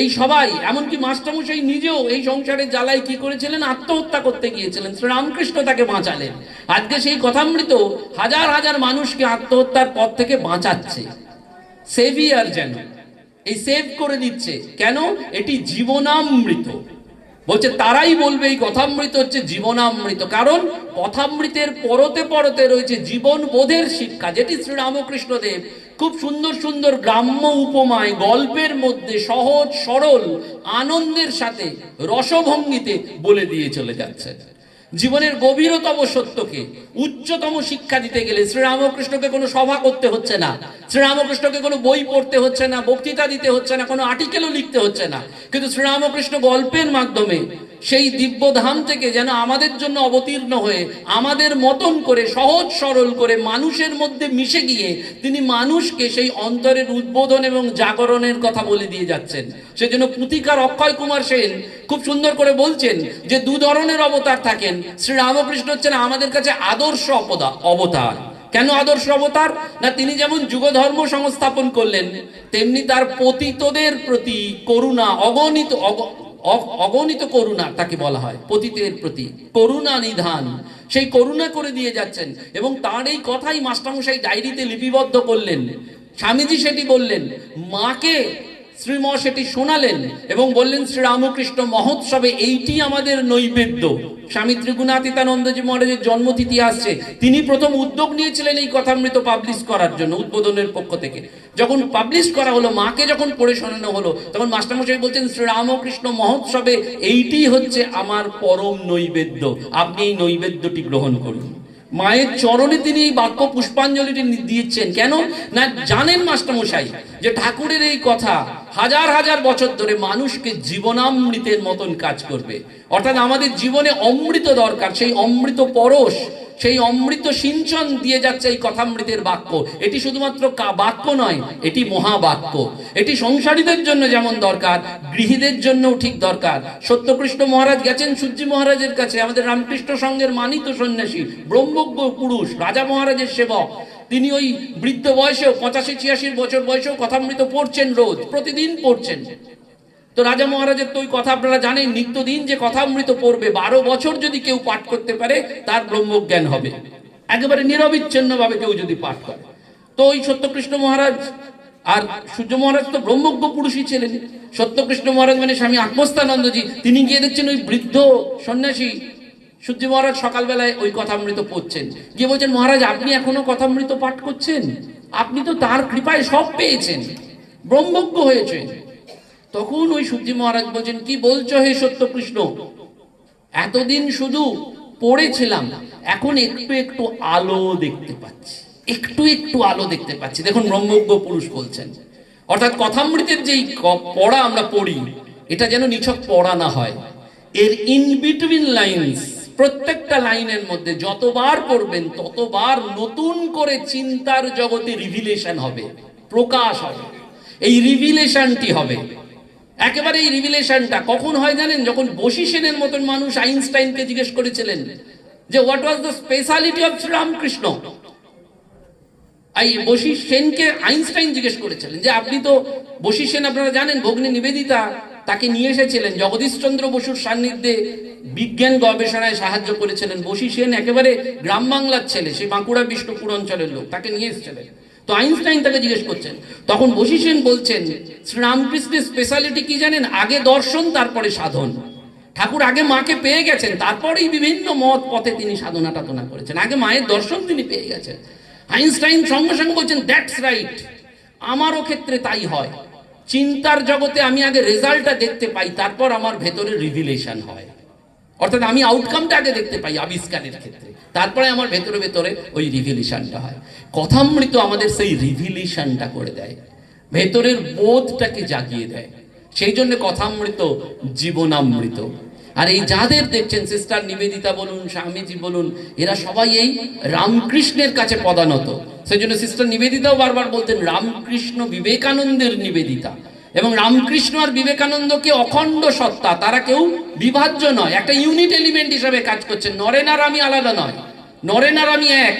এই সবাই, এমনকি মাস্টারমশাই নিজেও এই সংসারের জ্বালায় কি করেছিলেন? আত্মহত্যা করতে গিয়েছিলেন, শ্রীরামকৃষ্ণ তাকে বাঁচালেন। আজকে সেই কথামৃত হাজার হাজার মানুষকে আত্মহত্যার পথ থেকে বাঁচাচ্ছে। সেভিয়ার যেন এই সেভ করে দিচ্ছে। কেন? এটি জীবনামৃত। বলছে তারাই বলবে এই কথামৃত হচ্ছে জীবনামৃত, কারণ কথামৃতের পরতে পরতে রয়েছে জীবন বোধের শিক্ষা, যেটি শ্রীরামকৃষ্ণ দেব খুব সুন্দর সুন্দর গ্রাম্য উপমায় গল্পের মধ্যে সহজ সরল আনন্দের সাথে রসভঙ্গিতে বলে দিয়ে চলে যাচ্ছে। জীবনের গভীরতম সত্যকে উচ্চতম শিক্ষা দিতে গেলে শ্রীরামকৃষ্ণকে কোনো সভা করতে হচ্ছে না, শ্রীরামকৃষ্ণকে কোনো বই পড়তে হচ্ছে না, বক্তৃতা দিতে হচ্ছে না, কোনো আর্টিকেলও লিখতে হচ্ছে না। কিন্তু শ্রীরামকৃষ্ণ গল্পের মাধ্যমে সেই দিব্যধাম থেকে যেন আমাদের জন্য অবতীর্ণ হয়ে আমাদের মতন করে সহজ সরল করে মানুষের মধ্যে মিশে গিয়ে তিনি মানুষকে সেই অন্তরের উদ্বোধন এবং জাগরণের কথা বলে দিয়ে যাচ্ছেন। সেজন্য পুথিকার অক্ষয় কুমার সেন খুব সুন্দর করে বলছেন যে দু ধরনের অবতার থাকেন। শ্রীরামকৃষ্ণ হচ্ছেন আমাদের কাছে আদর্শ অবতার। কেন আদর্শ অবতার? না, তিনি যেমন যুগ ধর্ম সংস্থাপন করলেন, তেমনি তার পতিতদের প্রতি করুণা, অগণিত করুণা তাকে বলা হয়, পতিতের প্রতি করুণা নিধান, সেই করুণা করে দিয়ে যাচ্ছেন। এবং তার এই কথাই মাস্টারমশাই ডায়েরিতে লিপিবদ্ধ করলেন। স্বামীজি সেটি বললেন, মাকে শ্রীম সেটি শোনালেন এবং বললেন শ্রীরামকৃষ্ণ মহোৎসবে এইটি আমাদের নৈবেদ্য। স্বামী ত্রিগুণাতীতানন্দজি মহারাজের জন্মতিথি আসছে, তিনি প্রথম উদ্যোগ নিয়েছিলেন এই কথামৃত পাবলিশ করার জন্য উদ্বোধনের পক্ষ থেকে। যখন পাবলিশ করা হলো, মাকে যখন পড়ে শোনানো হলো, তখন মাস্টারমশাই বলছেন শ্রীরামকৃষ্ণ মহোৎসবে এইটি হচ্ছে আমার পরম নৈবেদ্য, আপনি এই নৈবেদ্যটি গ্রহণ করুন। মায়ের চরণে তিনি এই বাক্য পুষ্পাঞ্জলিটি দিচ্ছেন। কেন না, জানেন মাস্টারমশাই যে ঠাকুরের এই কথা হাজার হাজার বছর ধরে মানুষকে জীবনামৃতের মতন কাজ করবে। অর্থাৎ আমাদের জীবনে অমৃত দরকার, সেই অমৃত পরশ, সেই অমৃত সিঞ্চন দিয়ে যাচ্ছে এই কথামৃতের বাক্য। এটি শুধুমাত্র বাক্য নয়, এটি মহাবাক্য। এটি সংসারীদের জন্য যেমন দরকার, গৃহীদের জন্যও ঠিক দরকার। সত্যকৃষ্ণ মহারাজ গেছেন সূর্যি মহারাজের কাছে, আমাদের রামকৃষ্ণ সংঘের মানিত সন্ন্যাসী, ব্রহ্মজ্ঞ পুরুষ, রাজা মহারাজের সেবক। তিনি ওই বৃদ্ধ বয়সেও 85-86 বছর বয়সেও কথামৃত পড়ছেন, রোজ প্রতিদিন পড়ছেন। তো রাজা মহারাজের তো ওই কথা আপনারা জানেন, নিত্যদিন যে কথামৃত পড়বে, 12 বছর যদি কেউ পাঠ করতে পারে তার ব্রহ্মজ্ঞান হবে, একেবারে নিরবিচ্ছিন্ন ভাবে কেউ যদি পাঠ করে। তো ওই সত্যকৃষ্ণ মহারাজ আর সূর্য মহারাজ তো ব্রহ্মজ্ঞ পুরুষই ছিলেন। সত্যকৃষ্ণ মহারাজ মানে স্বামী আত্মস্থানন্দজি, তিনি গিয়ে দেখছেন ওই বৃদ্ধ সন্ন্যাসী সূর্য মহারাজ সকালবেলায় ওই কথামৃত পড়ছেন। গিয়ে বলছেন, মহারাজ আপনি এখনো কথামৃত পাঠ করছেন? আপনি তো তার কৃপায় সব পেয়েছেন, ব্রহ্মজ্ঞ হয়েছেন। তখন ওই সূর্যি মহারাজ বলছেন, কি বলছো হে সত্যকৃষ্ণ, এতদিন শুধু পড়েছিলাম, এখন একটু একটু আলো দেখতে পাচ্ছি, একটু একটু আলো দেখতে পাচ্ছি। দেখুন ব্রহ্মজ্ঞ পুরুষ বলছেন। অর্থাৎ কথামৃতের যেই পড়া আমরা পড়ি, এটা যেন নিছক পড়া না হয়, এর ইন বিটুইন লাইনস, প্রত্যেকটা লাইনের মধ্যে যতবার পড়বেন ততবার নতুন করে চিন্তার জগতে রিভিলেশন হবে, প্রকাশ হবে। এই রিভিলেশনটি হবে একেবারে, এই রিভিলেশনটা কখন হয় জানেন? যখন বশী সেনের মতন মানুষ আইনস্টাইনকে জিজ্ঞেস করেছিলেন যে what was the speciality of Shri Ramakrishna. এই বশী সেনকে আইনস্টাইন জিজ্ঞেস করেছিলেন যে আপনি তো বশী সেন আপনারা জানেন ভগ্নী নিবেদিতা তাকে নিয়ে এসেছিলেন জগদীশচন্দ্র বসুর সান্নিধ্যে বিজ্ঞান গবেষণায় সাহায্য করেছিলেন। বশী সেন একেবারে গ্রাম বাংলার ছেলে, সে বাঁকুড়া বিষ্ণুপুর অঞ্চলের লোক, তাকে নিয়ে এসেছিলেন। তো আইনস্টাইন তাকে জিজ্ঞেস করছেন, তখন বশী সেন বলছেন শ্রীরামকৃষ্ণের স্পেশালিটি কি জানেন? আগে দর্শন তারপরে সাধন। ঠাকুর আগে মাকে পেয়ে গেছেন, তারপরেই বিভিন্ন মত পথে তিনি সাধনা টাধনা করেছেন, আগে মায়ের দর্শন তিনি পেয়ে গেছেন। আইনস্টাইন সঙ্গে সঙ্গে বলছেন দ্যাটস রাইট, আমারও ক্ষেত্রে তাই হয়। চিন্তার জগতে আমি আগে রেজাল্টটা দেখতে পাই, তারপর আমার ভেতরে রিভিলেশন হয়, অর্থাৎ আমি আউটকামটা আগে দেখতে পাই আবিষ্কারের ক্ষেত্রে, তারপরে আমার ভেতরে ভেতরে ওই রিভিলেশনটা হয়। কথামৃত আমাদের সেই রিভিলেশনটা করে দেয়, ভেতরের বোধটাকে জাগিয়ে দেয়। সেই জন্য কথামৃত জীবনামৃত। আর এই যাদের দেখছেন সিস্টার নিবেদিতা বলুন, স্বামীজি বলুন, এরা সবাই এই রামকৃষ্ণের কাছে পদানত। সেই জন্য সিস্টার নিবেদিতাও বারবার বলতেন রামকৃষ্ণ বিবেকানন্দের নিবেদিতা। এবং রামকৃষ্ণ আর বিবেকানন্দকে অখণ্ড সত্তা, তারা কেউ বিভাজ্য নয়, একটা ইউনিট এলিমেন্ট হিসাবে কাজ করছেন। নরেন আর আমি আলাদা নয়, নরেন আর আমি এক।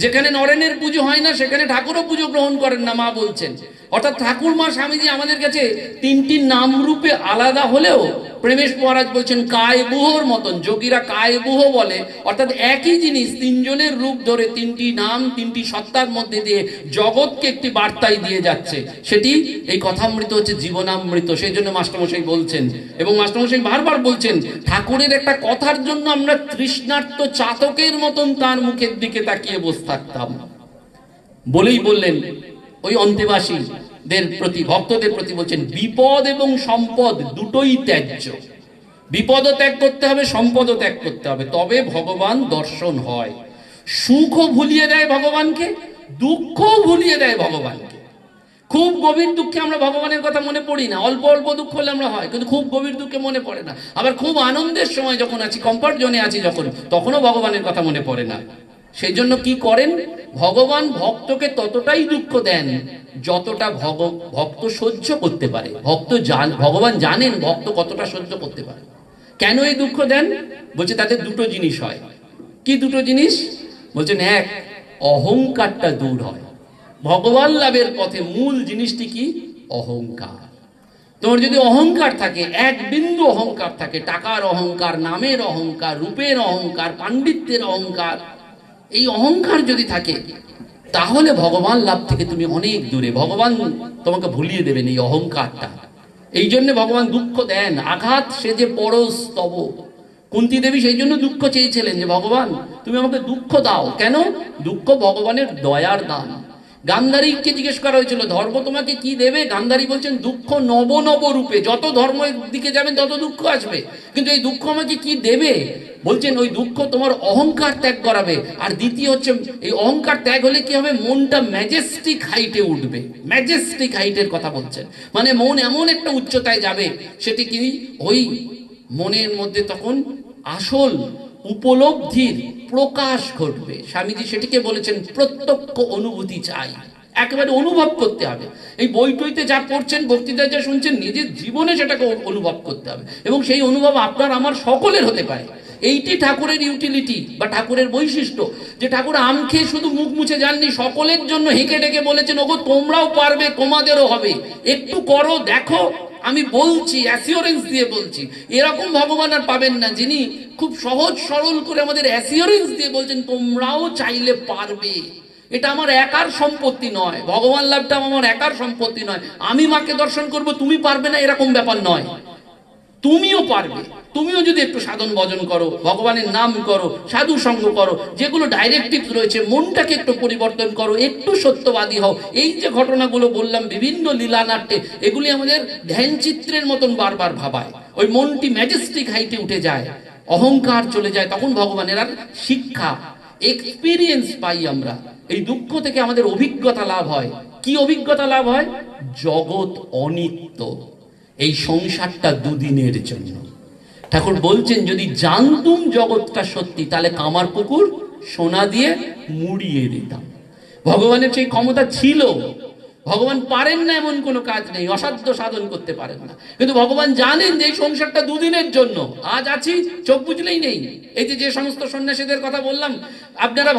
যেখানে নরেনের পুজো হয় না সেখানে ঠাকুরও পুজো গ্রহণ করেন না, মা বলছেন। অর্থাৎ ঠাকুর মা স্বামীজি আমাদের কাছে তিনটি নাম রূপে আলাদা হলেও প্রেমেশ মহারাজ বলছেন কায়বুহর মতন, যোগীরা কায়বুহ বলে, অর্থাৎ একই জিনিস তিনজনের রূপ ধরে তিনটি নাম তিনটি সত্তার মধ্যে দিয়ে জগৎকে একটি বার্তাই দিয়ে যাচ্ছে। সেটি এই কথামৃত হচ্ছে জীবনামৃত। সেই জন্য মাস্টারমশাই বলছেন, এবং মাস্টারমশাই বারবার বলছেন, ঠাকুরের একটা কথার জন্য আমরা তৃষ্ণার্ত চাতকের মতন তার মুখের দিকে তাকিয়ে বসে থাকতাম। বলেই বললেন ওই অন্তেবাসীদের প্রতি, ভক্তদের প্রতি বলছেন বিপদ এবং সম্পদ দুটোই ত্যায্য। বিপদও ত্যাগ করতে হবে, সম্পদও ত্যাগ করতে হবে, তবে ভগবান দর্শন হয়। সুখও ভুলিয়ে দেয় ভগবানকে, দুঃখও ভুলিয়ে দেয় ভগবানকে। খুব গভীর দুঃখে আমরা ভগবানের কথা মনে পড়ি না, অল্প অল্প দুঃখ হলে আমরা হয়, কিন্তু খুব গভীর দুঃখে মনে পড়ে না। আবার খুব আনন্দের সময় যখন আছি, কমফর্ট জোনে আছি যখন, তখনও ভগবানের কথা মনে পড়ে না। সেই জন্য কি করেন, ভগবান ভক্তকে ততটাই দুঃখ দেন যতটা ভক্ত সহ্য করতে পারে। ভগবান জানেন ভক্ত কতটা সহ্য করতে পারে। কেন এই দুঃখ দেন? বলছে তাদের দুটো জিনিস হয়। কি দুটো জিনিস? বলছেন এক, অহংকারটা দূর হয়। ভগবান লাভের পথে মূল জিনিসটি কি? অহংকার। তোমার যদি অহংকার থাকে, এক বিন্দু অহংকার থাকে, টাকার অহংকার, নামের অহংকার, রূপের অহংকার, পাণ্ডিত্যের অহংকার, এই অহংকার যদি থাকে তাহলে ভগবান লাভ থেকে তুমি অনেক দূরে। ভগবান তোমাকে ভুলিয়ে দেবেন এই অহংকারটা। এই জন্য ভগবান দুঃখ দেন। আঘাত সে যে পরশ তব, কুন্তী দেবী সেই জন্য দুঃখ চেয়েছিলেন যে ভগবান তুমি আমাকে দুঃখ দাও। কেন? দুঃখ ভগবানের দয়ার দান। গান্ধারীকে জিজ্ঞেস করা হয়েছিল ধর্ম তোমাকে কি দেবে? গান্ধারী বলছেন দুঃখ নব নব রূপে, যত ধর্মের দিকে যাবেন তত দুঃখ আসবে, কিন্তু এই দুঃখ আমাকে কি দেবে? বলছেন ওই দুঃখ তোমার অহংকার ত্যাগ করাবে। আর দ্বিতীয় হচ্ছে এই অহংকার ত্যাগ হলে কি হবে? মনটা ম্যাজেস্টিক হাইটে উঠবে। ম্যাজেস্টিক হাইটের কথা বলছেন, মানে মন এমন একটা উচ্চতায় যাবে, সেটি কি ওই মনের মধ্যে তখন আসল উপলব্ধির প্রকাশ ঘটবে। স্বামীজি সেটিকে বলেছেন প্রত্যক্ষ অনুভূতি চাই, একেবারে অনুভব করতে হবে। এই বই টইতে যা পড়ছেন, বক্তৃতা যা শুনছেন, নিজের জীবনে সেটাকে অনুভব করতে হবে, এবং সেই অনুভব আপনার আমার সকলের হতে পারে। এইটি ঠাকুরের ইউটিলিটি বা ঠাকুরের বৈশিষ্ট্য, যে ঠাকুর আম খেয়ে শুধু মুখ মুছে যাননি, সকলের জন্য হেঁকে ডেকে বলেছেন ওগো তোমরাও পারবে, তোমাদেরও হবে, একটু করো দেখো। আমি বলছি, অ্যাসিওরেন্স দিয়ে বলছি, এরকম ভগবান আর পাবেন না যিনি খুব সহজ সরল করে আমাদের অ্যাসিওরেন্স দিয়ে বলছেন তোমরাও চাইলে পারবে। এটা আমার একার সম্পত্তি নয়, ভগবান লাভটা আমার একার সম্পত্তি নয়। আমি মাকে দর্শন করব, তুমি পারবে না এরকম ব্যাপার নয়, তুমিও পারবে। তুমিও যদি একটু সাধন ভজন করো, ভগবানের নাম করো, সাধু সঙ্গ করো, যেগুলো ডাইরেক্টিভ রয়েছে, মনটাকে একটু পরিবর্তন করো, একটু সত্যবাদী হও। এই যে ঘটনাগুলো বললাম বিভিন্ন লীলা নাট্যে, এগুলি আমাদের ধ্যান চিত্রের মতন বারবার ভাবায়। ওই মনটি ম্যাজেস্টিক হাইটে উঠে যায়, অহংকার চলে যায়, তখন ভগবানের আর শিক্ষা এক্সপিরিয়েন্স পাই আমরা। এই দুঃখ থেকে আমাদের অভিজ্ঞতা লাভ হয়। কি অভিজ্ঞতা লাভ হয়? জগৎ অনিত্য, এই সংসারটা দুদিনের জন্য। ঠাকুর বলছেন যদি জানতুম জগৎটা সত্যি, তাহলে কামার পুকুর সোনা দিয়ে মুড়িয়ে দিতাম। ভগবানের সেই ক্ষমতা ছিল, ভগবান পারেন না এমন কোনো কাজ নেই, অসাধ্য সাধন করতে পারেন না, কিন্তু ভগবান জানেন যে এই সংসারটা দুদিনের জন্য, আজ আছি চোখ বুঝলেই নেই। এই যে সমস্ত সন্ন্যাসীদের কথা বললাম, আপনারা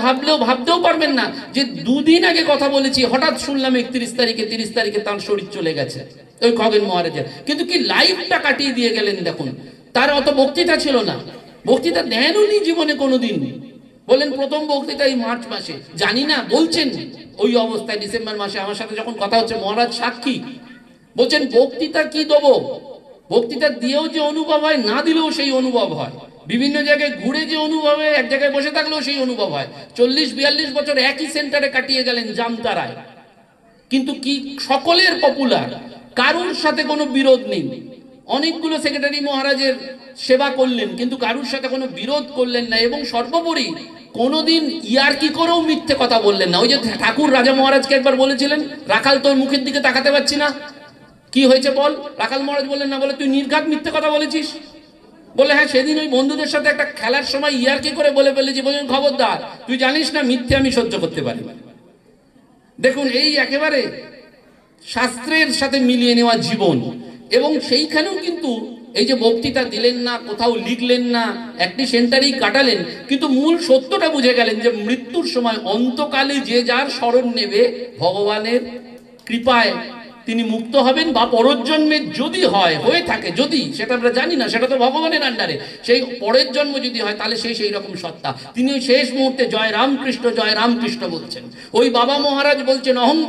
ভাবতেও পারবেন না যে দুদিন আগে কথা বলেছি, হঠাৎ শুনলাম 31 তারিখে তার শরীর চলে গেছে ওই খগেন মহারাজের। কিন্তু কি লাইফটা কাটিয়ে দিয়ে গেলেন দেখুন। তার অত বক্তৃতা ছিল না, বক্তৃতা দেন উনি জীবনে কোনোদিন। বলেন প্রথম বক্তৃতা এই মার্চ মাসে, জানি না বলছেন ওই অবস্থায় ডিসেম্বর মাসে আমার সাথে যখন কথা হচ্ছে, মহারাজ সাক্ষী, বলছেন বক্তৃতা কি দেবো, বক্তৃতা দিয়েও যে অনুভব হয়, না দিলেও সেই অনুভব হয়, বিভিন্ন জায়গায় ঘুরে যে অনুভব হয়, এক জায়গায় বসে থাকলেও সেই অনুভব হয়। 40-42 বছর একই সেন্টারে কাটিয়ে গেলেন জামতারায়, কিন্তু কি সকলের পপুলার, কারুর সাথে কোনো বিরোধ নেই। অনেকগুলো সেক্রেটারি মহারাজের সেবা করলেন, কিন্তু কারুর সাথে কোনো বিরোধ করলেন না, এবং সর্বোপরি কোনোদিন ইয়ার্কি করেও মিথ্যে কথা বললেন না। ওই যে ঠাকুর রাজা মহারাজকে একবার বলেছিলেন, রাখাল তোর মুখের দিকে তাকাতে পারছি না, কি হয়েছে বল। রাখাল মহারাজ বললেন না, বলে তুই নির্ঘাত মিথ্যে কথা বলেছিস। বলে হ্যাঁ, সেদিন ওই বন্ধুদের সাথে একটা খেলার সময় ইয়ার্কি করে বলে ফেলেছি। বললেন খবরদার, তুই জানিস না মিথ্যে আমি সহ্য করতে পারি না। দেখুন, এই একেবারে শাস্ত্রের সাথে মিলিয়ে নেওয়া জীবন। এবং সেইখানেও কিন্তু এই যে বক্তৃতা দিলেন না, কোথাও লিখলেন না, একটি সেন্টারেই কাটালেন, কিন্তু মূল সত্যটা বুঝে গেলেন যে মৃত্যুর সময় অন্তকালে যে যার শরণ নেবে, ভগবানের কৃপায় তিনি মুক্ত হবেন, বা পরজন্মে যদি হয়ে থাকে, যদি সেটা আমরা জানি না, সেটা তো ভগবানের আন্ডারে, সেই পরের জন্ম যদি হয় তাহলে সেই রকম সত্তা। তিনি ওই শেষ মুহূর্তে জয় রামকৃষ্ণ বলছেন। ওই বাবা মহারাজ বলছেন অহং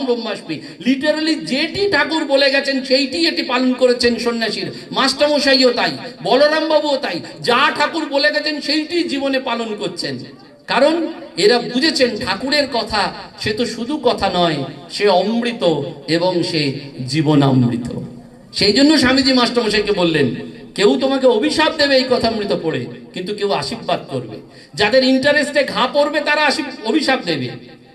ব্রহ্মাস্মি। লিটারালি যেটি ঠাকুর বলে গেছেন সেইটি এটি পালন করেছেন সন্ন্যাসীর। মাস্টারমশাইও তাই, বলরাম বাবুও তাই, যা ঠাকুর বলে গেছেন সেইটি জীবনে পালন করছেন। কারণ এরা বুঝেছেন ঠাকুরের কথা সে তো শুধু কথা নয়, সে অমৃত এবং সে জীবনামৃত। সেই জন্য স্বামীজি মাস্টারমশাইকে বললেন, কেউ তোমাকে অভিশাপ দেবে এই কথামৃত পড়ে, কিন্তু কেউ আশীর্বাদ করবে। যাদের ইন্টারেস্টে ঘা পড়বে তারা অভিশাপ দেবে,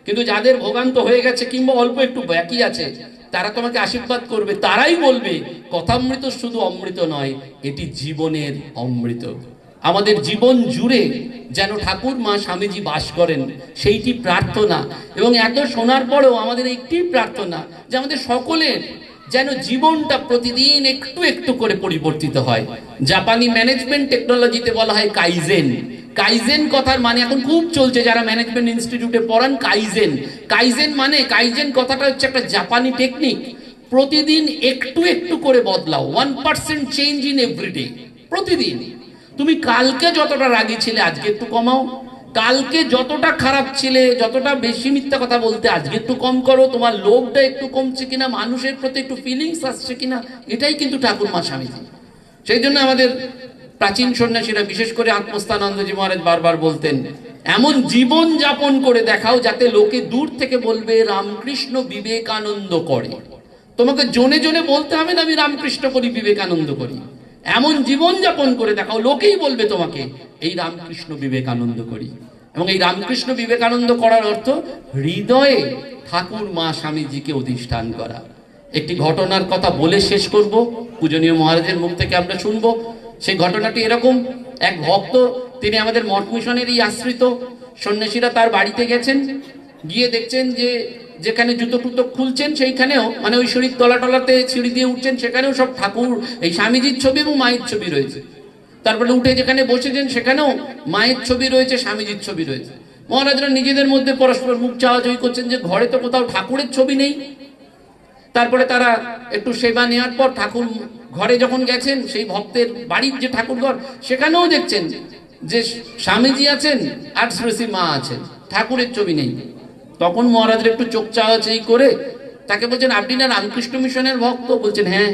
কিন্তু যাদের ভোগান্ত হয়ে গেছে কিংবা অল্প একটু বাকি আছে তারা তোমাকে আশীর্বাদ করবে। তারাই বলবে কথামৃত শুধু অমৃত নয়, এটি জীবনের অমৃত। আমাদের জীবন জুড়ে যেন ঠাকুর মা স্বামীজি বাস করেন, সেইটি প্রার্থনা। এবং এত শোনার পরেও আমাদের একটি প্রার্থনা যে আমাদের সকলের যেন জীবনটা প্রতিদিন একটু একটু করে পরিবর্তিত হয়। জাপানি ম্যানেজমেন্ট টেকনোলজিতে বলা হয় কাইজেন। কাইজেন কথার মানে এখন খুব চলছে, যারা ম্যানেজমেন্ট ইনস্টিটিউটে পড়ান, কাইজেন কথাটা হচ্ছে একটা জাপানি টেকনিক। প্রতিদিন একটু একটু করে বদলাও, 1% চেঞ্জ ইন এভরিডে। প্রতিদিন তুমি কালকে যতটা রাগী ছিলে আজকে একটু কমাও, কালকে যতটা খারাপ ছিলে, যতটা বেশি মিথ্যা কথা বলতে আজকে একটু কম করো, তোমার লোভটা একটু কমছে কিনা, মানুষের প্রতি একটু ফিলিংস আসছে কিনা, এটাই কিন্তু ঠাকুর মা স্বামীজি। সেই জন্য আমাদের প্রাচীন সন্ন্যাসীরা, বিশেষ করে আত্মস্থানন্দজি মহারাজ বারবার বলতেন, এমন জীবন যাপন করে দেখাও যাতে লোকে দূর থেকে বলবে রামকৃষ্ণ বিবেকানন্দ করে। তোমাকে জনে জনে বলতে হবে না আমি রামকৃষ্ণ করি, বিবেকানন্দ করি। এমন জীবন যাপন করে দেখাও, লোকেই বলবে তোমাকে এই রামকৃষ্ণ বিবেকানন্দ করি। এবং এই রামকৃষ্ণ বিবেকানন্দ করার অর্থ হৃদয়ে ঠাকুর মা স্বামীজিকে অধিষ্ঠান করা। একটি ঘটনার কথা বলে শেষ করব, পূজনীয় মহারাজের মুখ থেকে আমরা শুনবো। সেই ঘটনাটি এরকম, এক ভক্ত, তিনি আমাদের মঠ মিশনেরই আশ্রিত। সন্ন্যাসীরা তার বাড়িতে গেছেন, গিয়ে দেখছেন যে যেখানে জুতো টুতো খুলছেন সেইখানেও, মানে ওই সিঁড়ির তলাতে সিঁড়ি দিয়ে উঠছেন, সেখানেও সব ঠাকুর, এই স্বামীজির ছবি এবং মায়ের ছবি রয়েছে। তারপরে উঠে যেখানে বসেছেন সেখানেও মায়ের ছবি রয়েছে, স্বামীজির ছবি রয়েছে। মহারাজরা নিজেদের মধ্যে পরস্পর মুখ চাওয়াচাওয়ি করছেন যে ঘরে তো কোথাও ঠাকুরের ছবি নেই। তারপরে তারা একটু সেবা নেওয়ার পর ঠাকুর ঘরে যখন গেছেন, সেই ভক্তের বাড়ির যে ঠাকুর ঘর, সেখানেও দেখছেন যে স্বামীজি আছেন আর শ্রী মা আছেন, ঠাকুরের ছবি নেই। তখন মহারাজরা একটু চোখ চাওয়াচাই করে তাকে বলছেন, আপনি না রামকৃষ্ণ মিশনের ভক্ত? বলছেন হ্যাঁ।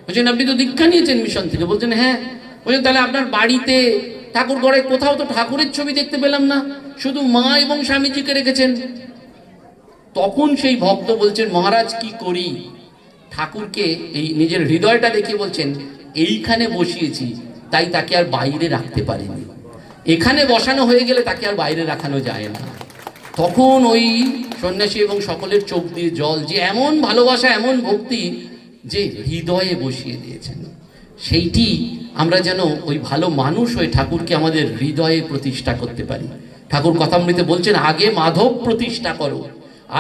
বলছেন আপনি তো দীক্ষা নিয়েছেন মিশন থেকে? বলছেন হ্যাঁ। বলছেন তাহলে আপনার বাড়িতে ঠাকুর ঘরে কোথাও তো ঠাকুরের ছবি দেখতে পেলাম না, শুধু মা এবং স্বামীজিকে রেখেছেন। তখন সেই ভক্ত বলছেন, মহারাজ কি করি, ঠাকুরকে এই নিজের হৃদয়টা দেখে বলছেন এইখানে বসিয়েছি তাই তাকে আর বাইরে রাখতে পারিনি, এখানে বসানো হয়ে গেলে তাকে আর বাইরে রাখানো যায় না। তখন ওই সন্ন্যাসী এবং সকলের চোখ দিয়ে জল, যে এমন ভালোবাসা, এমন ভক্তি যে হৃদয়ে বসিয়ে দিয়েছেন। সেইটি আমরা যেন ওই ভালো মানুষ হয়ে ঠাকুরকে আমাদের হৃদয়ে প্রতিষ্ঠা করতে পারি। ঠাকুর কথামৃতে বলছেন আগে মাধব প্রতিষ্ঠা করো,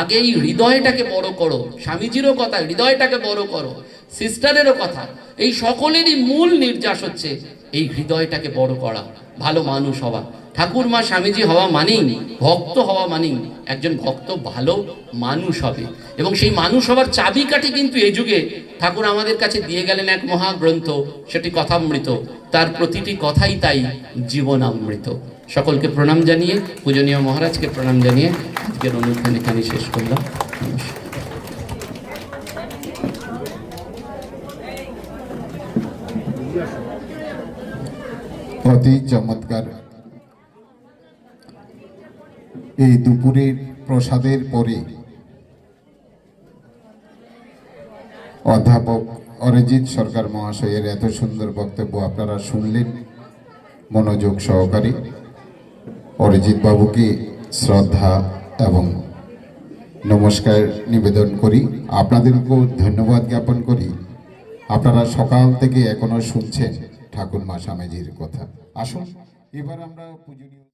আগে এই হৃদয়টাকে বড় করো। স্বামীজিরও কথা, হৃদয়টাকে বড় করো। সিস্টারেরও কথা, এই সকলেরই মূল নির্যাস হচ্ছে এই হৃদয়টাকে বড় করা, ভালো মানুষ হওয়া। ঠাকুরমা স্বামীজি হওয়া মানেই, ভক্ত হওয়া মানেই একজন ভক্ত ভালো মানুষ হবে। এবং সেই মানুষ হওয়ার চাবিকাঠি কিন্তু এই যুগে ঠাকুর আমাদের কাছে দিয়ে গেলেন এক মহাগ্রন্থ, সেটি কথামৃত। তার প্রতিটি কথাই তাই জীবনামৃত। সকলকে প্রণাম জানিয়ে, পূজনীয় মহারাজকে প্রণাম জানিয়ে আজকের অনুষ্ঠান এখানে শেষ করলাম। নমস্কার। অতি চমৎকার। এই দুপুরের প্রসাদের পরে অধ্যাপক অরিজিৎ সরকার মহাশয়ের এত সুন্দর বক্তব্য আপনারা শুনলেন মনোযোগ সহকারে। অরিজিৎ বাবুকে শ্রদ্ধা এবং নমস্কার নিবেদন করি, আপনাদেরকেও ধন্যবাদ জ্ঞাপন করি। আপনারা সকাল থেকে এখনো শুনছেন ঠাকুরমা স্বামীজির কথা। আসুন এবার আমরা পূজনীয়